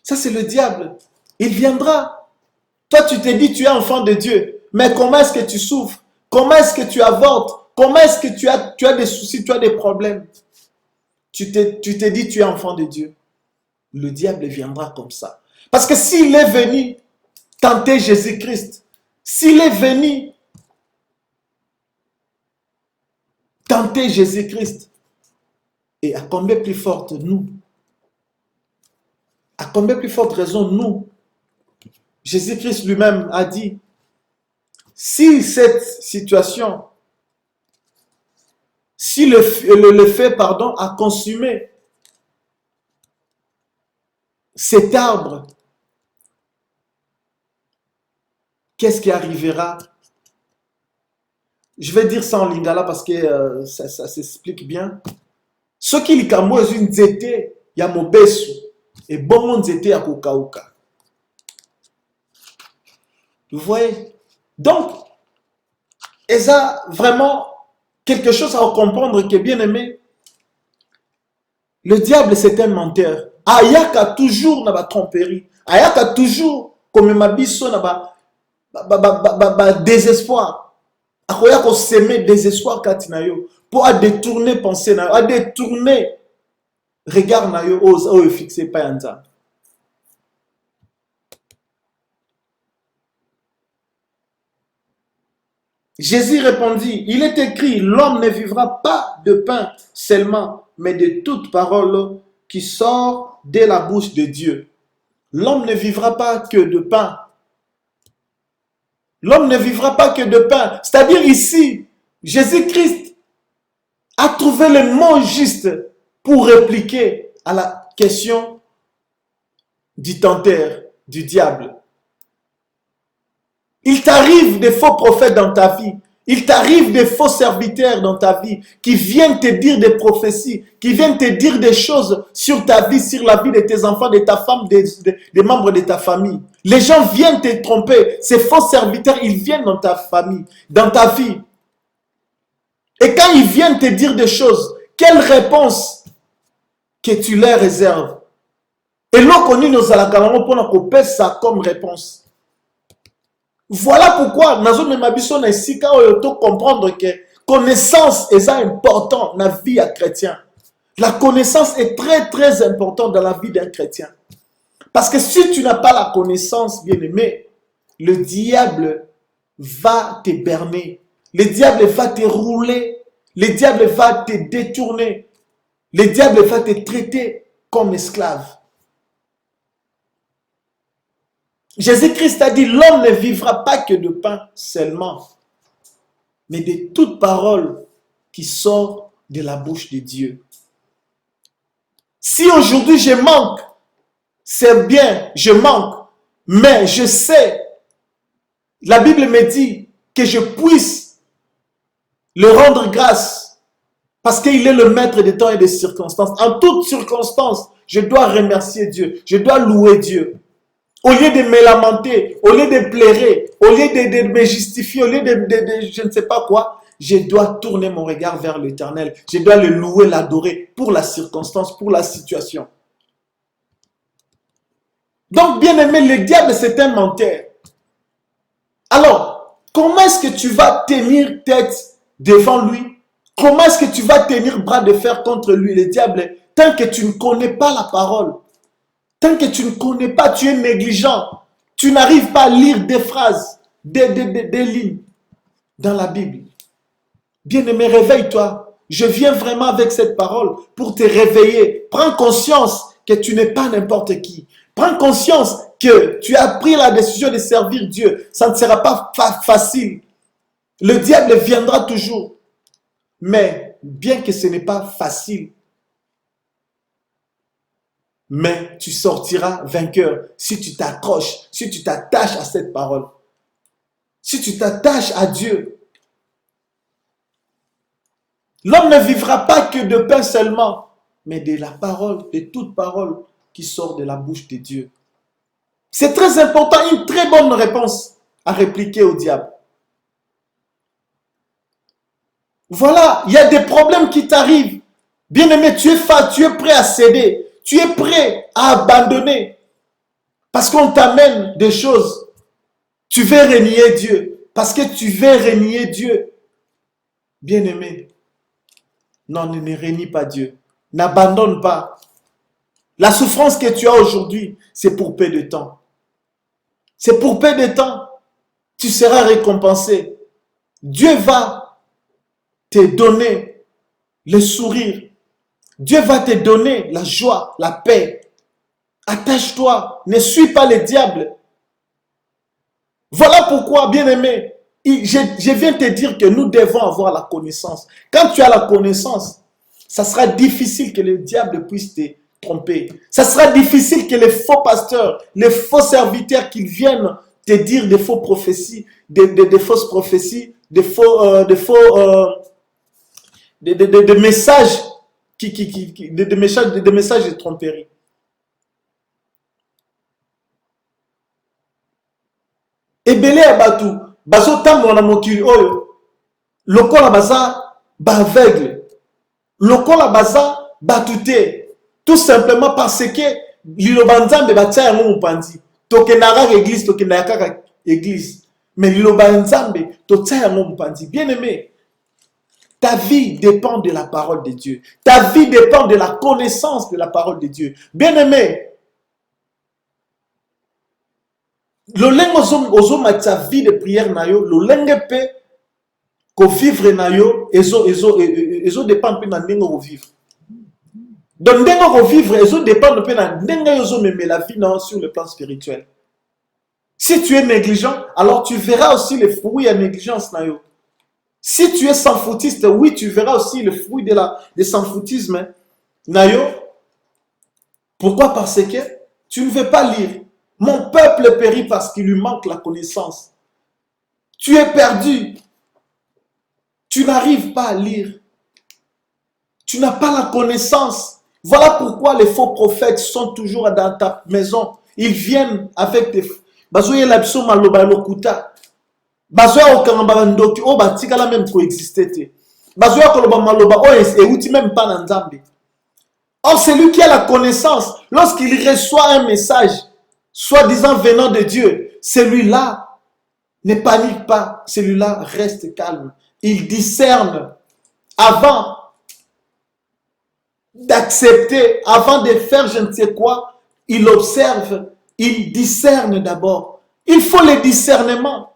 Ça, c'est le diable. Il viendra. Toi, tu te dis, tu es enfant de Dieu. Mais comment est-ce que tu souffres? Comment est-ce que tu avortes? Comment est-ce que tu as des soucis, tu as des problèmes? Tu te dis, tu es enfant de Dieu. Le diable viendra comme ça. Parce que s'il est venu tenter Jésus-Christ, s'il est venu tenter Jésus-Christ, et à combien plus forte nous? À combien plus forte raison nous? Jésus-Christ lui-même a dit, si cette situation, si le fait, a consumé cet arbre, qu'est-ce qui arrivera? Je vais dire ça en lingala parce que ça s'explique bien. Ce qui likambo est une nzete ya mobesu et bon nzete ya kokauka. Vous voyez? Donc, et ça vraiment quelque chose à comprendre que bien aimé, le diable c'est un menteur. Ayaka toujours na ba tromperie. Ayaka toujours comme mabiso na ba désespoir. Akoya ko semer désespoir katina yo pour à détourner pensée na yo, à détourner regard na yo au fixé pas anta. Jésus répondit, il est écrit, l'homme ne vivra pas de pain seulement, mais de toute parole qui sort de la bouche de Dieu. L'homme ne vivra pas que de pain. L'homme ne vivra pas que de pain. C'est-à-dire ici, Jésus-Christ a trouvé le mot juste pour répliquer à la question du tenteur, du diable. Il t'arrive des faux prophètes dans ta vie. Il t'arrive des faux serviteurs dans ta vie qui viennent te dire des prophéties, qui viennent te dire des choses sur ta vie, sur la vie de tes enfants, de ta femme, des membres de ta famille. Les gens viennent te tromper. Ces faux serviteurs, ils viennent dans ta famille, dans ta vie. Et quand ils viennent te dire des choses, quelle réponse que tu leur réserves? Et l'on connaît nos alakalamo pour qu'on ça comme réponse. Voilà pourquoi, dans une mabiso na sika oyoto comprendre que connaissance est important dans la vie d'un chrétien. La connaissance est très très importante dans la vie d'un chrétien. Parce que si tu n'as pas la connaissance, bien aimé, le diable va te berner. Le diable va te rouler. Le diable va te détourner. Le diable va te traiter comme esclave. Jésus-Christ a dit, l'homme ne vivra pas que de pain seulement, mais de toute parole qui sort de la bouche de Dieu. Si aujourd'hui je manque, c'est bien, je manque, mais je sais, la Bible me dit que je puisse le rendre grâce, parce qu'il est le maître des temps et des circonstances. En toutes circonstances, je dois remercier Dieu, je dois louer Dieu. Au lieu de me lamenter, au lieu de pleurer, au lieu de me justifier, au lieu de je ne sais pas quoi, je dois tourner mon regard vers l'Éternel. Je dois le louer, l'adorer pour la circonstance, pour la situation. Donc, bien aimé, le diable, c'est un menteur. Alors, comment est-ce que tu vas tenir tête devant lui? Comment est-ce que tu vas tenir bras de fer contre lui, le diable, tant que tu ne connais pas la parole? Tant que tu ne connais pas, tu es négligent. Tu n'arrives pas à lire des phrases, des lignes dans la Bible. Bien-aimé, réveille-toi. Je viens vraiment avec cette parole pour te réveiller. Prends conscience que tu n'es pas n'importe qui. Prends conscience que tu as pris la décision de servir Dieu. Ça ne sera pas facile. Le diable viendra toujours. Mais bien que ce n'est pas facile, mais tu sortiras vainqueur si tu t'accroches, si tu t'attaches à cette parole. Si tu t'attaches à Dieu. L'homme ne vivra pas que de pain seulement, mais de la parole, de toute parole qui sort de la bouche de Dieu. C'est très important, une très bonne réponse à répliquer au diable. Voilà, il y a des problèmes qui t'arrivent. Bien-aimé, tu es prêt à céder. Tu es prêt à abandonner. Parce qu'on t'amène des choses. Tu veux renier Dieu. Parce que tu veux renier Dieu. Bien-aimé, non, ne renie pas Dieu. N'abandonne pas. La souffrance que tu as aujourd'hui, c'est pour peu de temps. C'est pour peu de temps. Tu seras récompensé. Dieu va te donner le sourire. Dieu va te donner la joie, la paix. Attache-toi. Ne suis pas le diable. Voilà pourquoi, bien-aimé, je viens te dire que nous devons avoir la connaissance. Quand tu as la connaissance, ça sera difficile que le diable puisse te tromper. Ça sera difficile que les faux pasteurs, les faux serviteurs qu'ils viennent te dire des faux prophéties, des fausses prophéties, des messages des messages de tromperie. Ebele ya batu bazotambola na mokili oyo lokola baza aveugle, lokola baza batu te, tout simplement parce que liloba nzambe batia yango mopanzi. Tokendaka église, tokendaka église, mais liloba nzambe totia yango mopanzi. Bien aimé, ta vie dépend de la parole de Dieu. Ta vie dépend de la connaissance de la parole de Dieu. Bien aimé, lolenge ozoma ta vie de prière na yo, lolenge pe ko vivre na yo, ezo dépend pe na ndenge ko vivre. Donc ndenge ko vivre ezo dépend pe na ndenge yo meme la vie na sur le plan spirituel. Si tu es négligent, alors tu verras aussi les fruits de négligence na yo. Si tu es sans-foutiste, oui, tu verras aussi le fruit de sans-foutisme. Nayo. Pourquoi? Parce que tu ne veux pas lire. Mon peuple périt parce qu'il lui manque la connaissance. Tu es perdu. Tu n'arrives pas à lire. Tu n'as pas la connaissance. Voilà pourquoi les faux prophètes sont toujours dans ta maison. Ils viennent avec des... Bazoye labso maloba lokuta. Bazoya okangamba ndoki o batikala même coexister te. Bazoya koloba maloba o euti même pas na nzambe. Or celui qui a la connaissance, lorsqu'il reçoit un message soi-disant venant de Dieu, celui-là ne panique pas, celui-là reste calme. Il discerne avant d'accepter, avant de faire je ne sais quoi, il observe, il discerne d'abord. Il faut le discernement.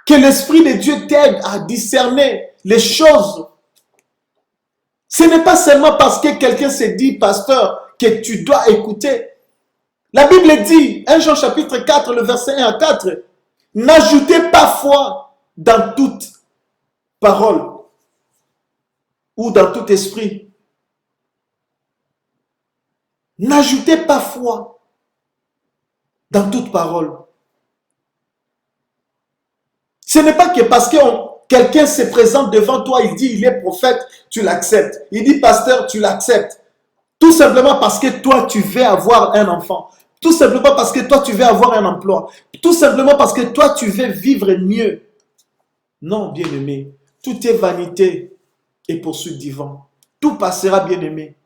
Que l'Esprit de Dieu t'aide à discerner les choses. Ce n'est pas seulement parce que quelqu'un se dit pasteur que tu dois écouter. La Bible dit, 1 Jean chapitre 4, le verset 1 à 4, n'ajoutez pas foi dans toute parole ou dans tout esprit. N'ajoutez pas foi dans toute parole. Ce n'est pas que parce que quelqu'un se présente devant toi, il dit il est prophète, tu l'acceptes. Il dit pasteur, tu l'acceptes. Tout simplement parce que toi, tu veux avoir un enfant. Tout simplement parce que toi, tu veux avoir un emploi. Tout simplement parce que toi, tu veux vivre mieux. Non, bien-aimé. Tout est vanité et poursuite du vent. Tout passera, bien-aimé.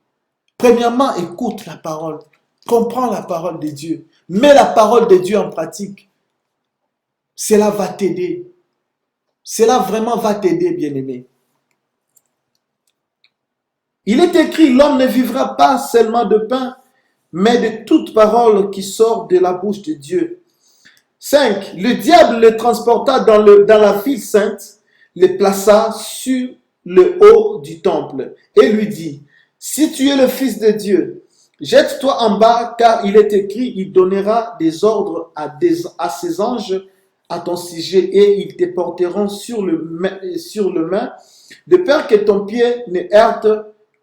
Premièrement, écoute la parole. Comprends la parole de Dieu. Mets la parole de Dieu en pratique. Cela va t'aider. Cela vraiment va t'aider, bien-aimé. Il est écrit, l'homme ne vivra pas seulement de pain, mais de toute parole qui sort de la bouche de Dieu. 5. Le diable le transporta dans la ville sainte, le plaça sur le haut du temple et lui dit, si tu es le Fils de Dieu, jette-toi en bas, car il est écrit, il donnera des ordres à ses anges à ton sujet et ils te porteront sur le main, de peur que ton pied ne heurte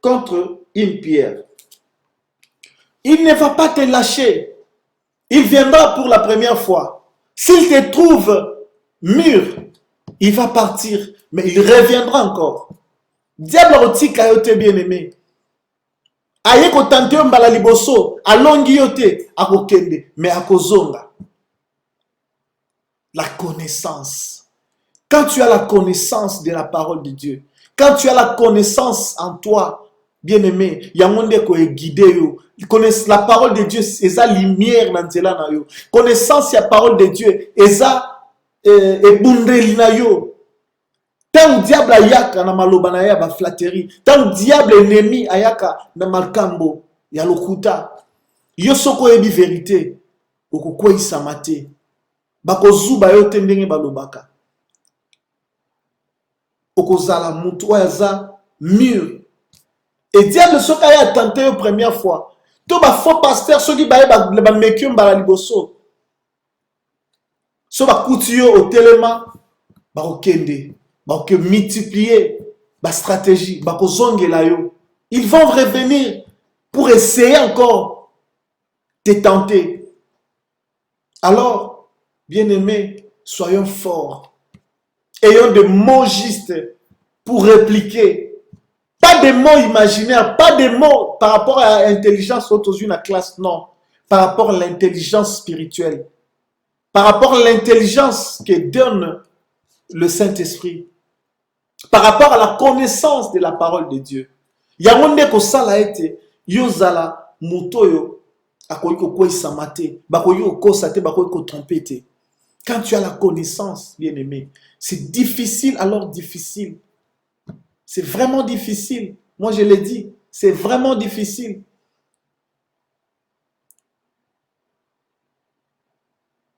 contre une pierre. Il ne va pas te lâcher. Il viendra pour la première fois. S'il te trouve mûr, il va partir, mais il reviendra encore. Diable otika yote bien-aimé. Aye ko tante mbala liboso, alongi yote akokende, mais akozonga. La connaissance. Quand tu as la connaissance de la parole de Dieu, quand tu as la connaissance en toi, bien-aimé, yamonde ko guidé yo. La parole de Dieu, c'est sa lumière dans nzela na yo. Connaissance la parole de Dieu, eza ebundeli na yo. Tant diable ayaka na maloba na ya ba flatterie, tant diable ennemi ayaka na malkambo ya lokuta. Yo soko yebi vérité, okokwa isamate. Bakozuba yo tendenge balobaka. Okozala mutu yaza mûr. Et diable soka ya tenté la première fois. To ba faux pasteur soki ba mekyo mbala liboso. So ba kutuyo au telema ba okende, ba ke multiplier ba stratégie, ba kozongela yo. Ils vont revenir pour essayer encore de tenter. Alors, bien-aimés, soyons forts. Ayons des mots justes pour répliquer. Pas des mots imaginaires, pas des mots par rapport à l'intelligence autour la classe, non. Par rapport à l'intelligence spirituelle. Par rapport à l'intelligence que donne le Saint-Esprit. Par rapport à la connaissance de la parole de Dieu. Yawonde ko sala ete yozala motoyo akoyiko ko isamate, bakoyiko ko sate, bakoyiko trompete. Quand tu as la connaissance, bien-aimé, c'est difficile, alors difficile. C'est vraiment difficile. Moi, je l'ai dit, c'est vraiment difficile.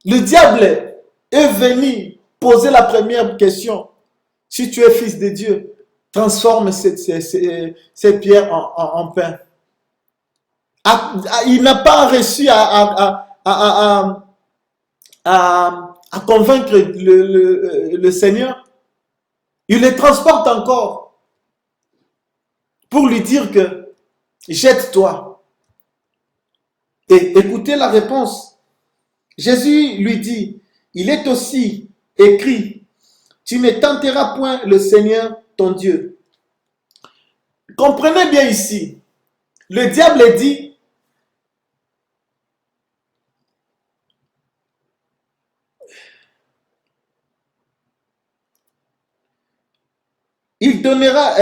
Le diable est venu poser la première question. Si tu es fils de Dieu, transforme cette pierre en pain. Il n'a pas réussi à convaincre le Seigneur. Il le transporte encore pour lui dire que jette-toi. Et écoutez la réponse. Jésus lui dit, il est aussi écrit, tu ne tenteras point le Seigneur ton Dieu. Comprenez bien ici, le diable dit, il donnera,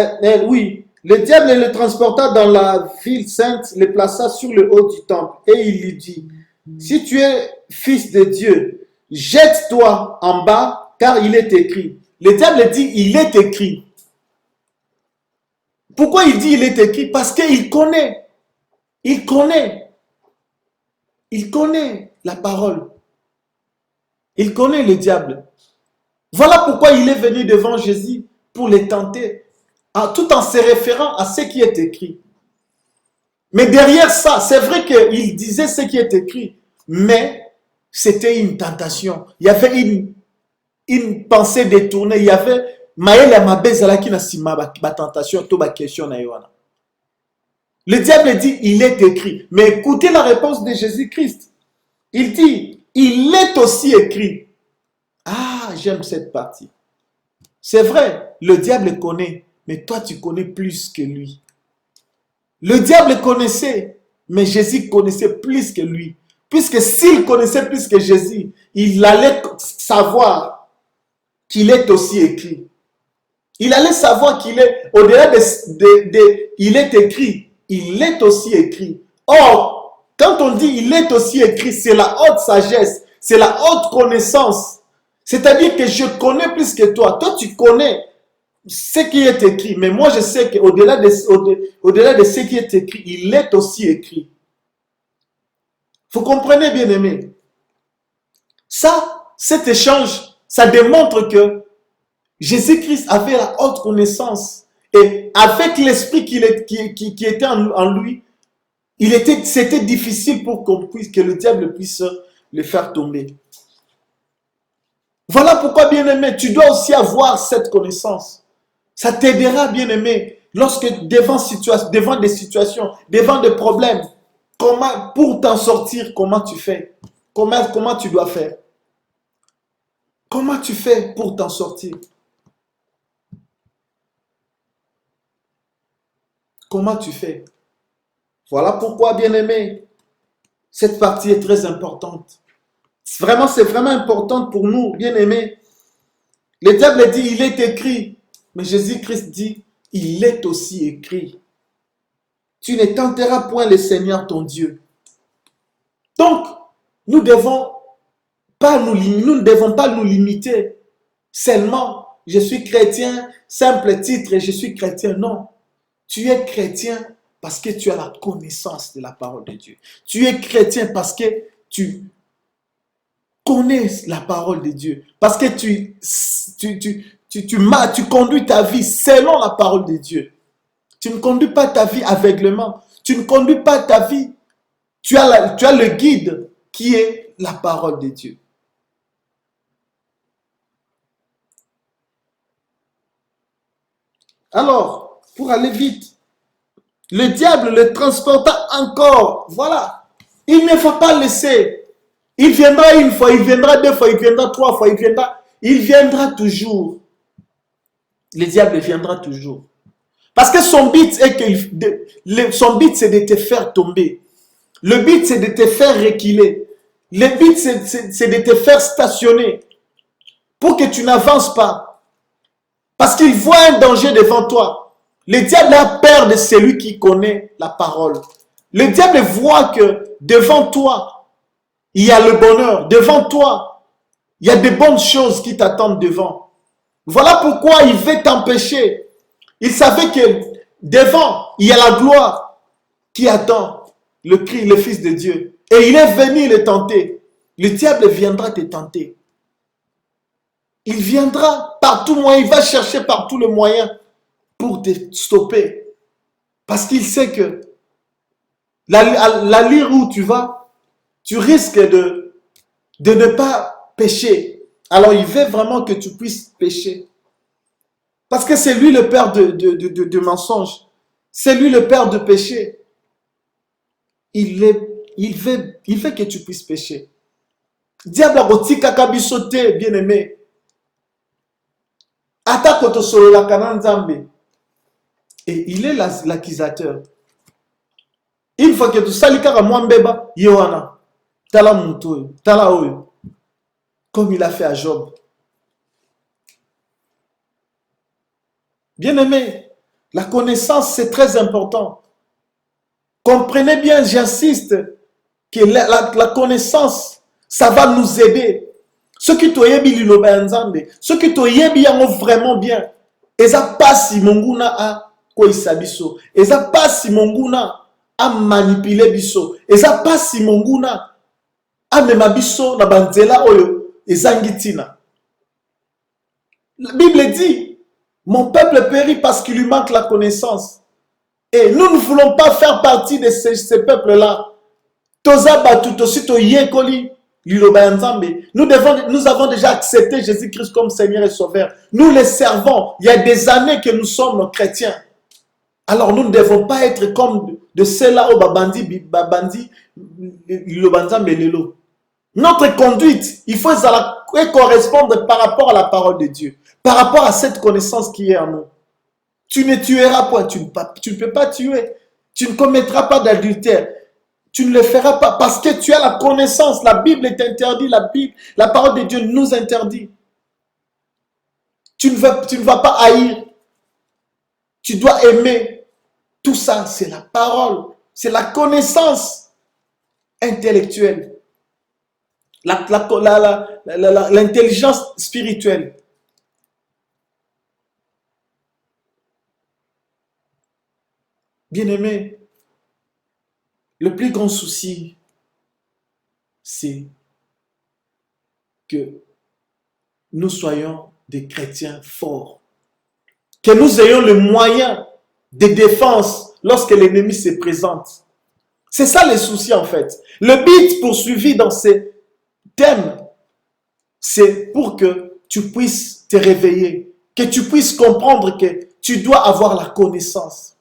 oui, le diable le transporta dans la ville sainte, le plaça sur le haut du temple et il lui dit, si tu es fils de Dieu, jette-toi en bas car il est écrit. Le diable dit, il est écrit. Pourquoi il dit il est écrit? Parce qu'il connaît. Il connaît. Il connaît la parole. Il connaît le diable. Voilà pourquoi il est venu devant Jésus pour le tenter, tout en se référant à ce qui est écrit. Mais derrière ça, c'est vrai qu'il disait ce qui est écrit, mais c'était une tentation. Il y avait une pensée détournée. Il y avait tentation, question. Le diable dit, il est écrit. Mais écoutez la réponse de Jésus-Christ. Il dit, il est aussi écrit. Ah, j'aime cette partie. C'est vrai, le diable connaît, mais toi tu connais plus que lui. Le diable connaissait, mais Jésus connaissait plus que lui. Puisque s'il connaissait plus que Jésus, il allait savoir qu'il est aussi écrit. Il allait savoir qu'il est, au-delà il est écrit, il est aussi écrit. Or, quand on dit il est aussi écrit, c'est la haute sagesse, c'est la haute connaissance. C'est-à-dire que je connais plus que toi. Toi, tu connais ce qui est écrit. Mais moi, je sais qu'au-delà de ce qui est écrit, il est aussi écrit. Vous comprenez, bien aimé? Ça, cet échange, ça démontre que Jésus-Christ avait la haute connaissance. Et avec l'esprit qui était en lui, c'était difficile pour que le diable puisse le faire tomber. Voilà pourquoi, bien aimé, tu dois aussi avoir cette connaissance. Ça t'aidera, bien aimé, lorsque devant des situations, devant des problèmes, pour t'en sortir, comment tu fais? Comment tu dois faire? Comment tu fais pour t'en sortir? Comment tu fais? Voilà pourquoi, bien aimé, cette partie est très importante. C'est vraiment important pour nous, bien aimés. Le diable dit, il est écrit. Mais Jésus-Christ dit, il est aussi écrit. Tu ne tenteras point le Seigneur ton Dieu. Donc, nous ne devons pas nous limiter. Seulement, je suis chrétien, simple titre, et je suis chrétien. Non. Tu es chrétien parce que tu as la connaissance de la parole de Dieu. Tu es chrétien parce que tu connais la parole de Dieu. Parce que tu conduis ta vie selon la parole de Dieu. Tu ne conduis pas ta vie aveuglément. Tu ne conduis pas ta vie. Tu as le guide qui est la parole de Dieu. Alors, pour aller vite, le diable le transporta encore. Voilà. Il ne faut pas laisser. Il viendra une fois, il viendra deux fois, il viendra trois fois, il viendra toujours. Le diable viendra toujours. Parce que son but c'est de te faire tomber. Le but c'est de te faire reculer. Le but c'est de te faire stationner pour que tu n'avances pas. Parce qu'il voit un danger devant toi. Le diable a peur de celui qui connaît la parole. Le diable voit que devant toi, il y a le bonheur. Devant toi, il y a de bonnes choses qui t'attendent devant. Voilà pourquoi il veut t'empêcher. Il savait que devant, il y a la gloire qui attend le Fils de Dieu. Et il est venu le tenter. Le diable viendra te tenter. Il viendra par tout moyen. Il va chercher par tous les moyens pour te stopper. Parce qu'il sait que l'allure où tu vas, tu risques de ne pas pécher. Alors il veut vraiment que tu puisses pécher. Parce que c'est lui le père de mensonges. C'est lui le père de péché. Il veut que tu puisses pécher. Diable a roti kakabisote, bien aimé. Attaque solo la kananzambe. Et il est l'accusateur. Une fois que tu salikara mwambeba, yohana. Tala muto, tala oyo. Comme il a fait à Job. Bien aimé, la connaissance c'est très important. Comprenez bien, j'insiste, que la connaissance, ça va nous aider. Ce qui te yebi liloba nzambe, ce qui te yebi yango vraiment bien. Eza pasi monguna a koisa biso. Eza pasi monguna a manipuler biso. Eza pasi monguna a mema biso na banzela oyo ezangitina. La Bible dit, mon peuple périt parce qu'il lui manque la connaissance. Et nous ne voulons pas faire partie de ces peuples-là. Nous avons déjà accepté Jésus-Christ comme Seigneur et Sauveur. Nous les servons. Il y a des années que nous sommes chrétiens. Alors nous ne devons pas être comme de ceux-là au babandi, notre conduite, il faut correspondre par rapport à la parole de Dieu, par rapport à cette connaissance qui est en nous. Tu ne tueras point, tu ne peux pas tuer, tu ne commettras pas d'adultère. Tu ne le feras pas parce que tu as la connaissance. La Bible est interdite. La parole de Dieu nous interdit. Tu ne vas pas haïr. Tu dois aimer. Tout ça, c'est la parole. C'est la connaissance intellectuelle. L'intelligence spirituelle. Bien-aimé, le plus grand souci, c'est que nous soyons des chrétiens forts. Que nous ayons le moyen de défense lorsque l'ennemi se présente. C'est ça le souci en fait. Le but poursuivi dans ces thèmes, c'est pour que tu puisses te réveiller, que tu puisses comprendre que tu dois avoir la connaissance.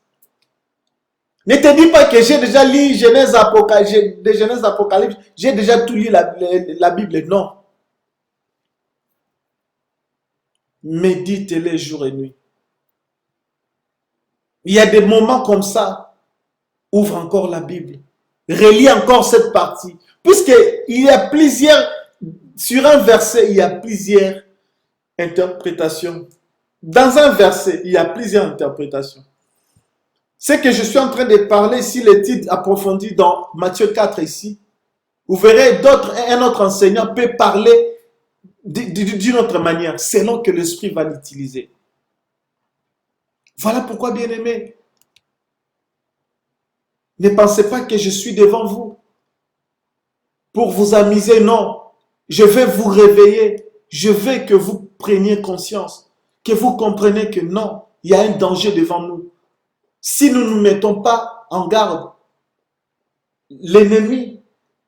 Ne te dis pas que j'ai déjà lu Genèse, Apocalypse, j'ai déjà tout lu la Bible. Non. Médite-les jour et nuit. Il y a des moments comme ça. Ouvre encore la Bible. Relis encore cette partie. Puisqu'il y a plusieurs, sur un verset, il y a plusieurs interprétations. Dans un verset, il y a plusieurs interprétations. Ce que je suis en train de parler, si le titre approfondi dans Matthieu 4 ici, vous verrez un autre enseignant peut parler d'une autre manière, selon que l'esprit va l'utiliser. Voilà pourquoi, bien-aimés, ne pensez pas que je suis devant vous pour vous amuser. Non, je vais vous réveiller. Je veux que vous preniez conscience, que vous compreniez que non, il y a un danger devant nous. Si nous ne nous mettons pas en garde, l'ennemi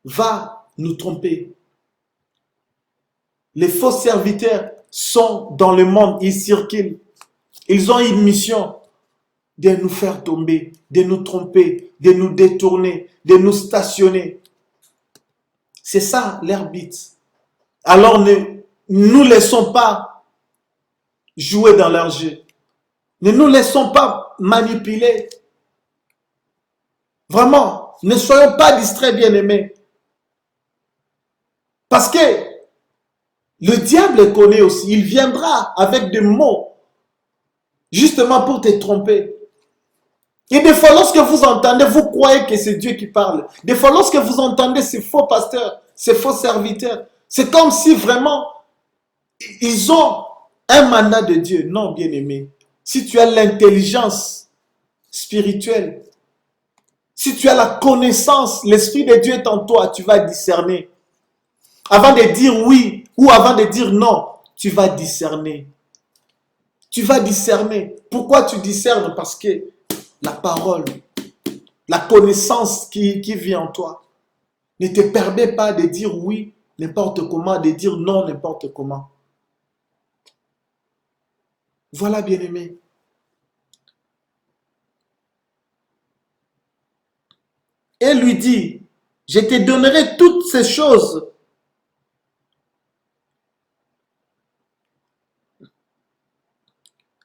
va nous tromper. Les faux serviteurs sont dans le monde, ils circulent. Ils ont une mission de nous faire tomber, de nous tromper, de nous détourner, de nous stationner. C'est ça leur but. Alors ne nous laissons pas jouer dans leur jeu. Ne nous laissons pas manipuler. Vraiment, ne soyons pas distraits, bien-aimés. Parce que le diable connaît aussi. Il viendra avec des mots justement pour te tromper. Et des fois, lorsque vous entendez, vous croyez que c'est Dieu qui parle. Des fois, lorsque vous entendez ces faux pasteurs, ces faux serviteurs, c'est comme si vraiment ils ont un mandat de Dieu. Non, bien-aimé. Si tu as l'intelligence spirituelle, si tu as la connaissance, l'Esprit de Dieu est en toi, tu vas discerner. Avant de dire oui ou avant de dire non, tu vas discerner. Tu vas discerner. Pourquoi tu discernes? Parce que la parole, la connaissance qui vit en toi ne te permet pas de dire oui n'importe comment, de dire non n'importe comment. Voilà, bien-aimé. Et lui dit, je te donnerai toutes ces choses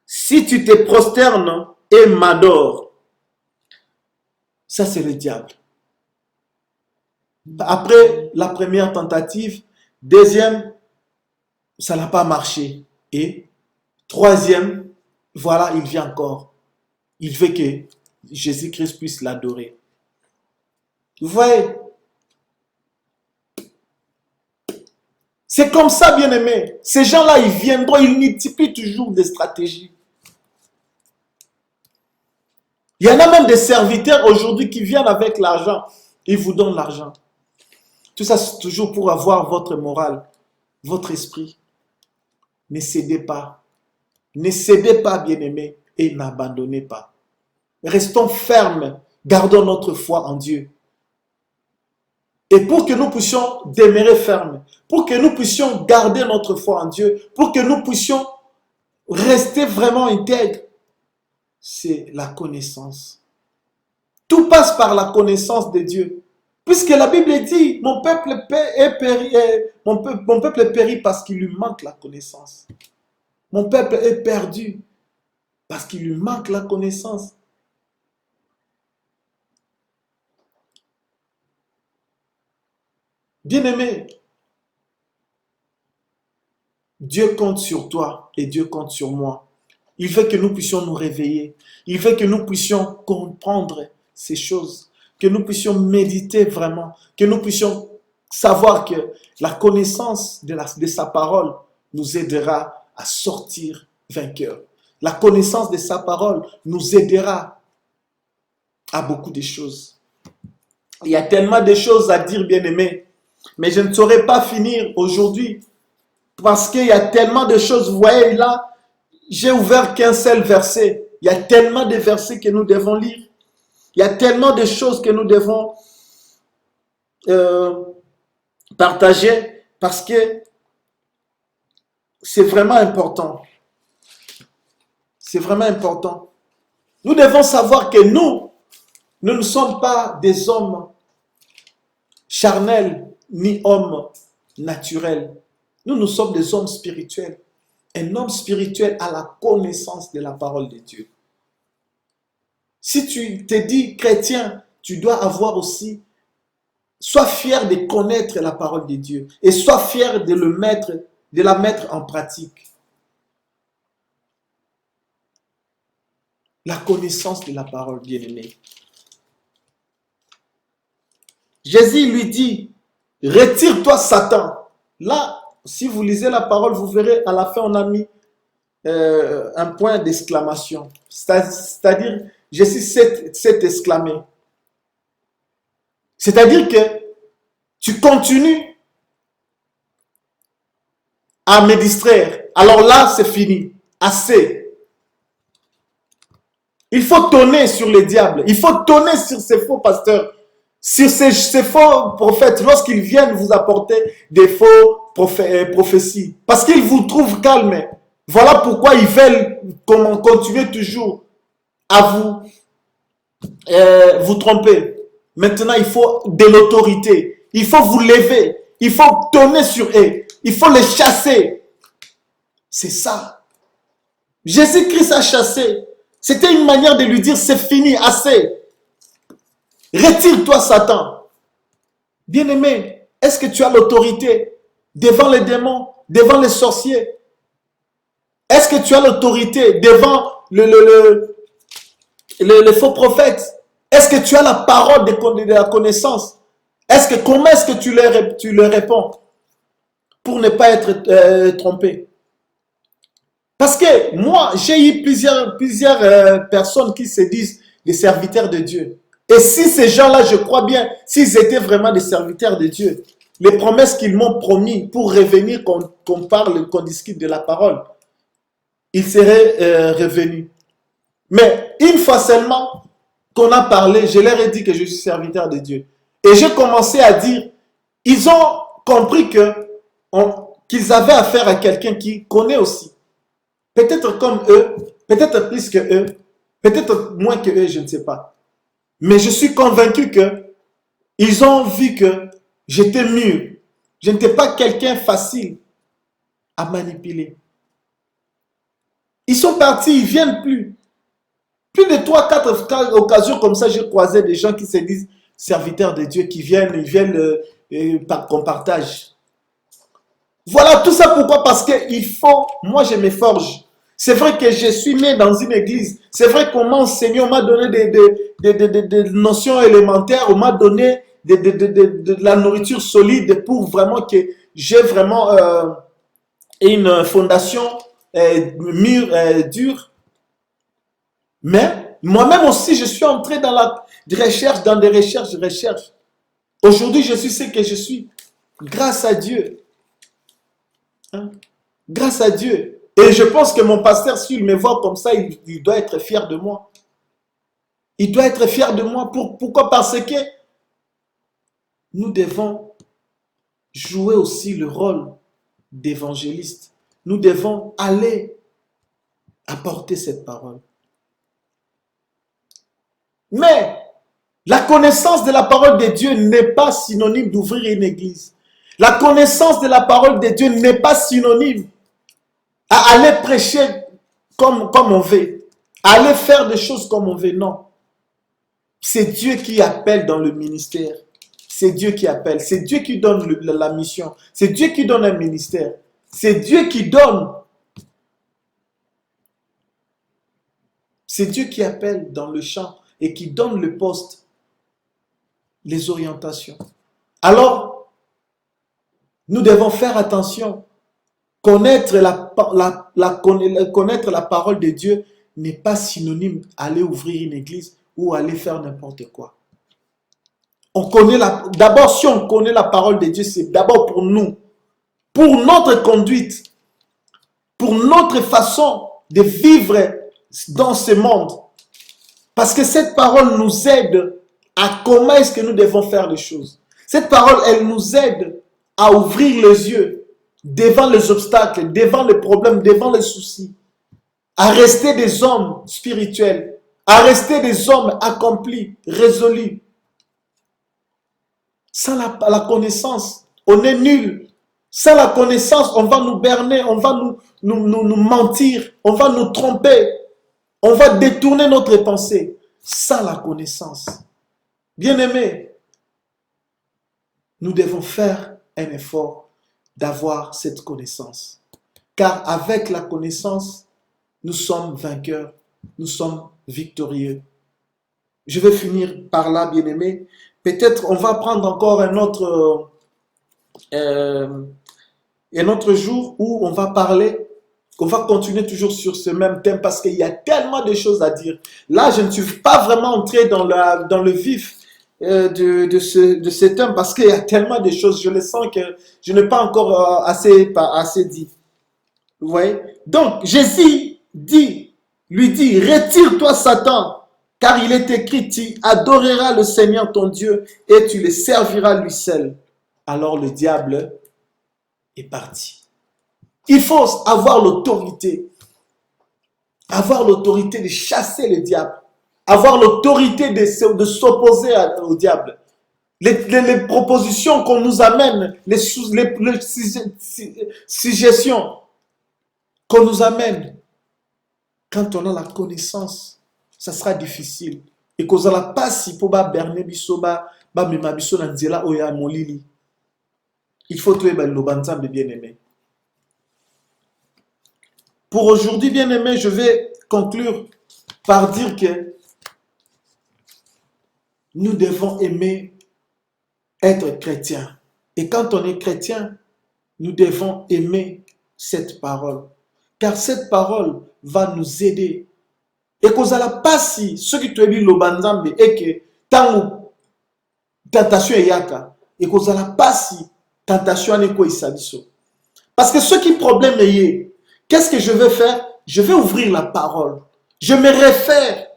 si tu te prosternes et m'adores. Ça, c'est le diable. Après la première tentative, deuxième, ça n'a pas marché. Et troisième, voilà, il vient encore. Il veut que Jésus-Christ puisse l'adorer. Vous voyez? C'est comme ça, bien-aimé. Ces gens-là, ils viendront, ils multiplient toujours des stratégies. Il y en a même des serviteurs aujourd'hui qui viennent avec l'argent. Ils vous donnent l'argent. Tout ça, c'est toujours pour avoir votre morale, votre esprit. Ne cédez pas. Ne cédez pas, bien-aimés, et n'abandonnez pas. Restons fermes. Gardons notre foi en Dieu. Et pour que nous puissions demeurer fermes, pour que nous puissions garder notre foi en Dieu, pour que nous puissions rester vraiment intègres, c'est la connaissance. Tout passe par la connaissance de Dieu. Puisque la Bible dit, mon peuple périt parce qu'il lui manque la connaissance. Mon peuple est perdu parce qu'il lui manque la connaissance. Bien-aimé, Dieu compte sur toi et Dieu compte sur moi. Il veut que nous puissions nous réveiller. Il veut que nous puissions comprendre ces choses, que nous puissions méditer vraiment, que nous puissions savoir que la connaissance de sa parole nous aidera à sortir vainqueurs. La connaissance de sa parole nous aidera à beaucoup de choses. Il y a tellement de choses à dire, bien-aimés, mais je ne saurais pas finir aujourd'hui parce qu'il y a tellement de choses. Vous voyez là, j'ai ouvert qu'un seul verset. Il y a tellement de versets que nous devons lire. Il y a tellement de choses que nous devons partager parce que c'est vraiment important. C'est vraiment important. Nous devons savoir que nous ne sommes pas des hommes charnels ni hommes naturels. Nous sommes des hommes spirituels. Un homme spirituel a la connaissance de la parole de Dieu. Si tu te dis chrétien, tu dois avoir aussi, sois fier de connaître la parole de Dieu et sois fier de la mettre en pratique. La connaissance de la parole, bien-aimé. Jésus lui dit, retire-toi Satan. Là, si vous lisez la parole, vous verrez à la fin, on a mis un point d'exclamation. C'est-à-dire, Jésus s'est exclamé. C'est-à-dire que tu continues à me distraire. Alors là, c'est fini. Assez. Il faut tonner sur les diables. Il faut tonner sur ces faux pasteurs. Sur ces faux prophètes, lorsqu'ils viennent vous apporter des faux prophéties. Parce qu'ils vous trouvent calme. Voilà pourquoi ils veulent continuer toujours à vous tromper. Maintenant, il faut de l'autorité. Il faut vous lever. Il faut tonner sur eux. Il faut les chasser. C'est ça. Jésus-Christ a chassé. C'était une manière de lui dire, c'est fini, assez. Retire-toi, Satan. Bien-aimé, est-ce que tu as l'autorité devant les démons, devant les sorciers? Est-ce que tu as l'autorité devant le faux prophète? Est-ce que tu as la parole de la connaissance? Comment est-ce que tu leur réponds pour ne pas être trompé? Parce que moi, j'ai eu plusieurs personnes qui se disent des serviteurs de Dieu. Et si ces gens-là, je crois bien, s'ils étaient vraiment des serviteurs de Dieu, les promesses qu'ils m'ont promis pour revenir, qu'on parle, qu'on discute de la parole, ils seraient revenus. Mais une fois seulement qu'on a parlé, je leur ai dit que je suis serviteur de Dieu. Et j'ai commencé à dire, ils ont compris qu'ils avaient affaire à quelqu'un qui connaît aussi. Peut-être comme eux, peut-être plus que eux, peut-être moins que eux, je ne sais pas. Mais je suis convaincu qu'ils ont vu que j'étais mûr. Je n'étais pas quelqu'un facile à manipuler. Ils sont partis, ils ne viennent plus. Plus de 3-4 occasions comme ça, j'ai croisé des gens qui se disent serviteurs de Dieu, qui viennent, qu'on partage. Voilà tout ça pourquoi? Parce que moi je me forge. C'est vrai que je suis né dans une église. C'est vrai qu'on m'a enseigné, on m'a donné des notions élémentaires, on m'a donné de la nourriture solide pour vraiment que j'ai vraiment une fondation mûre, dure. Mais moi-même aussi, je suis entré dans des recherches. Aujourd'hui, je suis ce que je suis. Grâce à Dieu. Hein? Grâce à Dieu. Et je pense que mon pasteur, s'il me voit comme ça, il doit être fier de moi. Il doit être fier de moi. Pourquoi? Parce que nous devons jouer aussi le rôle d'évangéliste. Nous devons aller apporter cette parole. Mais la connaissance de la parole de Dieu n'est pas synonyme d'ouvrir une église. La connaissance de la parole de Dieu n'est pas synonyme à aller prêcher comme on veut, à aller faire des choses comme on veut. Non. C'est Dieu qui appelle dans le ministère. c'est Dieu qui appelle, c'est Dieu qui donne la mission, c'est Dieu qui donne un ministère, c'est Dieu qui donne. C'est Dieu qui appelle dans le champ et qui donne le poste, les orientations. Alors, nous devons faire attention. Connaître connaître la parole de Dieu n'est pas synonyme d'aller ouvrir une église ou aller faire n'importe quoi. D'abord, si on connaît la parole de Dieu, c'est d'abord pour nous, pour notre conduite, pour notre façon de vivre dans ce monde. Parce que cette parole nous aide à comment est-ce que nous devons faire les choses. Cette parole, elle nous aide à ouvrir les yeux devant les obstacles, devant les problèmes, devant les soucis. À rester des hommes spirituels, à rester des hommes accomplis, résolus. Sans la connaissance, on est nul. Sans la connaissance, on va nous berner, on va nous mentir, on va nous tromper, on va détourner notre pensée. Sans la connaissance. Bien-aimés, nous devons faire un effort d'avoir cette connaissance. Car avec la connaissance, nous sommes vainqueurs, nous sommes victorieux. Je vais finir par là, bien-aimés. Peut-être on va prendre encore un autre jour où on va parler, on va continuer toujours sur ce même thème parce qu'il y a tellement de choses à dire. Là, je ne suis pas vraiment entré dans le vif de ce thème parce qu'il y a tellement de choses. Je le sens que je n'ai pas encore assez dit. Vous voyez? Donc, Jésus lui dit, retire-toi Satan, car il est écrit, tu adoreras le Seigneur ton Dieu et tu le serviras lui seul. Alors le diable est parti. Il faut avoir l'autorité. Avoir l'autorité de chasser le diable. Avoir l'autorité de s'opposer au diable. Les propositions qu'on nous amène, les suggestions qu'on nous amène, quand on a la connaissance, ça sera difficile. Et qu'on n'a pas si pour berner biso ba mema biso na nzela oya molili. Il faut trouver le banzambe bien-aimé. Pour aujourd'hui, bien-aimé, je vais conclure par dire que nous devons aimer être chrétiens. Et quand on est chrétien, nous devons aimer cette parole. Car cette parole va nous aider. Et qu'on n'ala pas si ceux qui te disent le banzambe et que tant tentation est yaka. Et qu'on n'ala pas si tentation n'est quoi isabiso. Parce que ce qui problème est, qu'est-ce que je vais faire? Je vais ouvrir la parole. Je me réfère.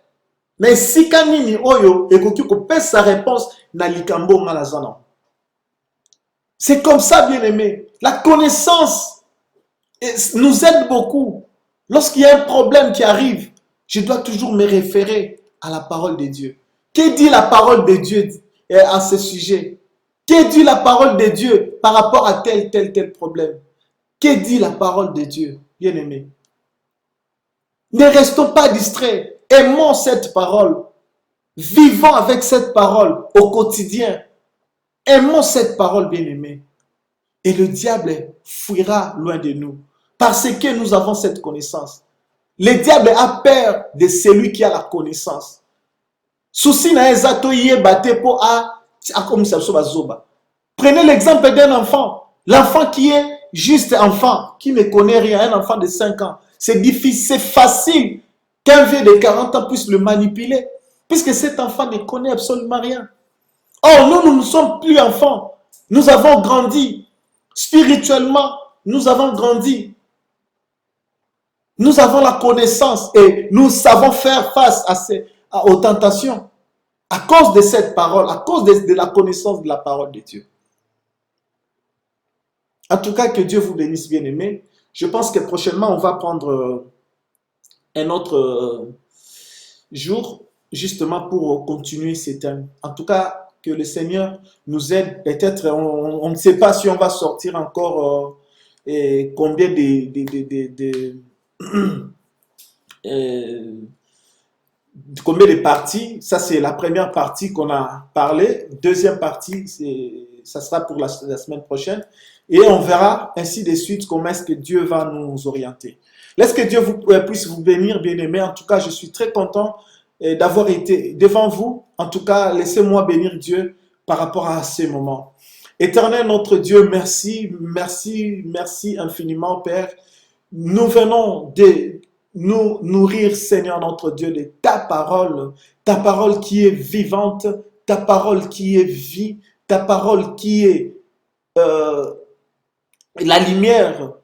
Mais si kanini oyo et que tu sa réponse na likambo malazana. C'est comme ça, bien-aimé. La connaissance nous aide beaucoup. Lorsqu'il y a un problème qui arrive, je dois toujours me référer à la parole de Dieu. Que dit la parole de Dieu à ce sujet? Que dit la parole de Dieu par rapport à tel problème? Que dit la parole de Dieu, bien-aimé? Ne restons pas distraits. Aimons cette parole. Vivons avec cette parole au quotidien. Aimons cette parole, bien-aimé. Et le diable fuira loin de nous. Parce que nous avons cette connaissance. Le diable a peur de celui qui a la connaissance. Souci na ezato yé bate po a comme ça zoba. Prenez l'exemple d'un enfant. L'enfant qui est juste enfant, qui ne connaît rien, un enfant de 5 ans. C'est difficile, c'est facile qu'un vieux de 40 ans puisse le manipuler. Puisque cet enfant ne connaît absolument rien. Or, nous ne sommes plus enfants. Nous avons grandi. Spirituellement, nous avons grandi. Nous avons la connaissance et nous savons faire face aux tentations à cause de cette parole, à cause de la connaissance de la parole de Dieu. En tout cas, que Dieu vous bénisse, bien-aimés. Je pense que prochainement, on va prendre un autre jour, justement pour continuer ces thèmes. En tout cas, que le Seigneur nous aide. Peut-être, on ne sait pas si on va sortir encore combien combien de parties? Ça, c'est la première partie qu'on a parlé. Deuxième partie, ça sera pour la semaine prochaine. Et on verra ainsi de suite comment est-ce que Dieu va nous orienter. Laisse que Dieu puisse vous bénir, bien-aimés. En tout cas, je suis très content d'avoir été devant vous. En tout cas, laissez-moi bénir Dieu par rapport à ces moments. Éternel notre Dieu, merci, merci, merci infiniment, Père. Nous venons de nous nourrir, Seigneur notre Dieu, de ta parole qui est vivante, ta parole qui est vie, ta parole qui est la lumière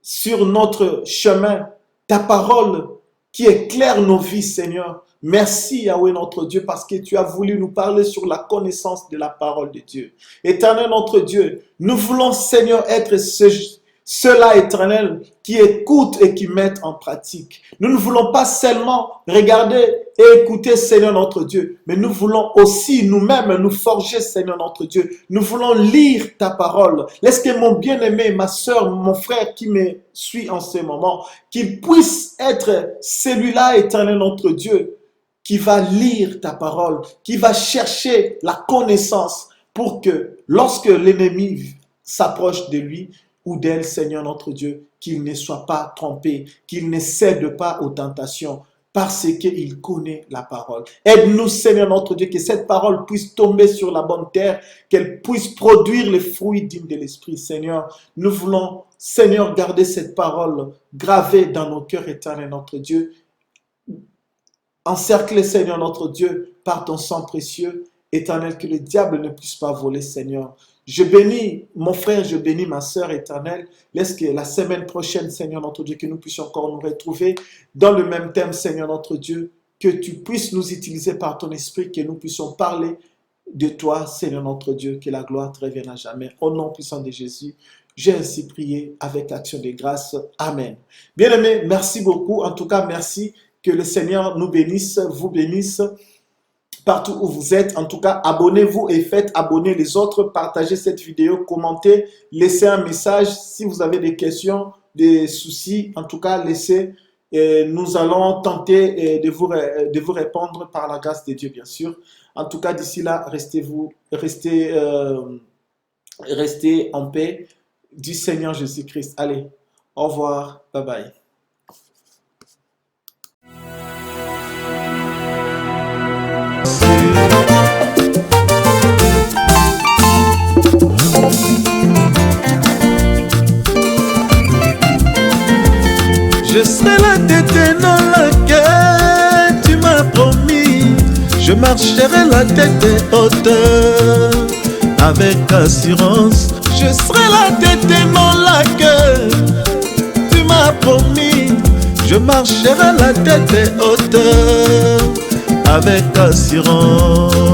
sur notre chemin, ta parole qui éclaire nos vies, Seigneur. Merci, Yahweh, notre Dieu, parce que tu as voulu nous parler sur la connaissance de la parole de Dieu. Éternel, notre Dieu, nous voulons, Seigneur, être ceux-là, éternel, qui écoutent et qui mettent en pratique. Nous ne voulons pas seulement regarder et écouter, Seigneur, notre Dieu, mais nous voulons aussi nous-mêmes nous forger, Seigneur, notre Dieu. Nous voulons lire ta parole. Laisse que mon bien-aimé, ma soeur, mon frère qui me suit en ce moment, qu'il puisse être celui-là, éternel, notre Dieu, qui va lire ta parole, qui va chercher la connaissance pour que lorsque l'ennemi s'approche de lui ou d'elle, Seigneur notre Dieu, qu'il ne soit pas trompé, qu'il ne cède pas aux tentations parce qu'il connaît la parole. Aide-nous, Seigneur notre Dieu, que cette parole puisse tomber sur la bonne terre, qu'elle puisse produire les fruits dignes de l'Esprit, Seigneur. Nous voulons, Seigneur, garder cette parole gravée dans nos cœurs, éternel notre Dieu. Encerclé, Seigneur notre Dieu, par ton sang précieux, éternel, que le diable ne puisse pas voler, Seigneur. Je bénis mon frère, je bénis ma sœur éternelle. Laisse que la semaine prochaine, Seigneur notre Dieu, que nous puissions encore nous retrouver dans le même thème, Seigneur notre Dieu, que tu puisses nous utiliser par ton esprit, que nous puissions parler de toi, Seigneur notre Dieu, que la gloire te revienne à jamais. Au nom puissant de Jésus, j'ai ainsi prié avec action de grâce. Amen. Bien-aimés, merci beaucoup. En tout cas, merci. Que le Seigneur nous bénisse, vous bénisse partout où vous êtes. En tout cas, abonnez-vous et faites abonner les autres. Partagez cette vidéo, commentez, laissez un message. Si vous avez des questions, des soucis, en tout cas, laissez. Nous allons tenter de vous répondre par la grâce de Dieu, bien sûr. En tout cas, d'ici là, restez en paix du Seigneur Jésus-Christ. Allez, au revoir, bye bye. Je serai la tête dans laquelle tu m'as promis. Je marcherai la tête haute avec assurance. Je serai la tête dans laquelle tu m'as promis. Je marcherai la tête haute avec assurance.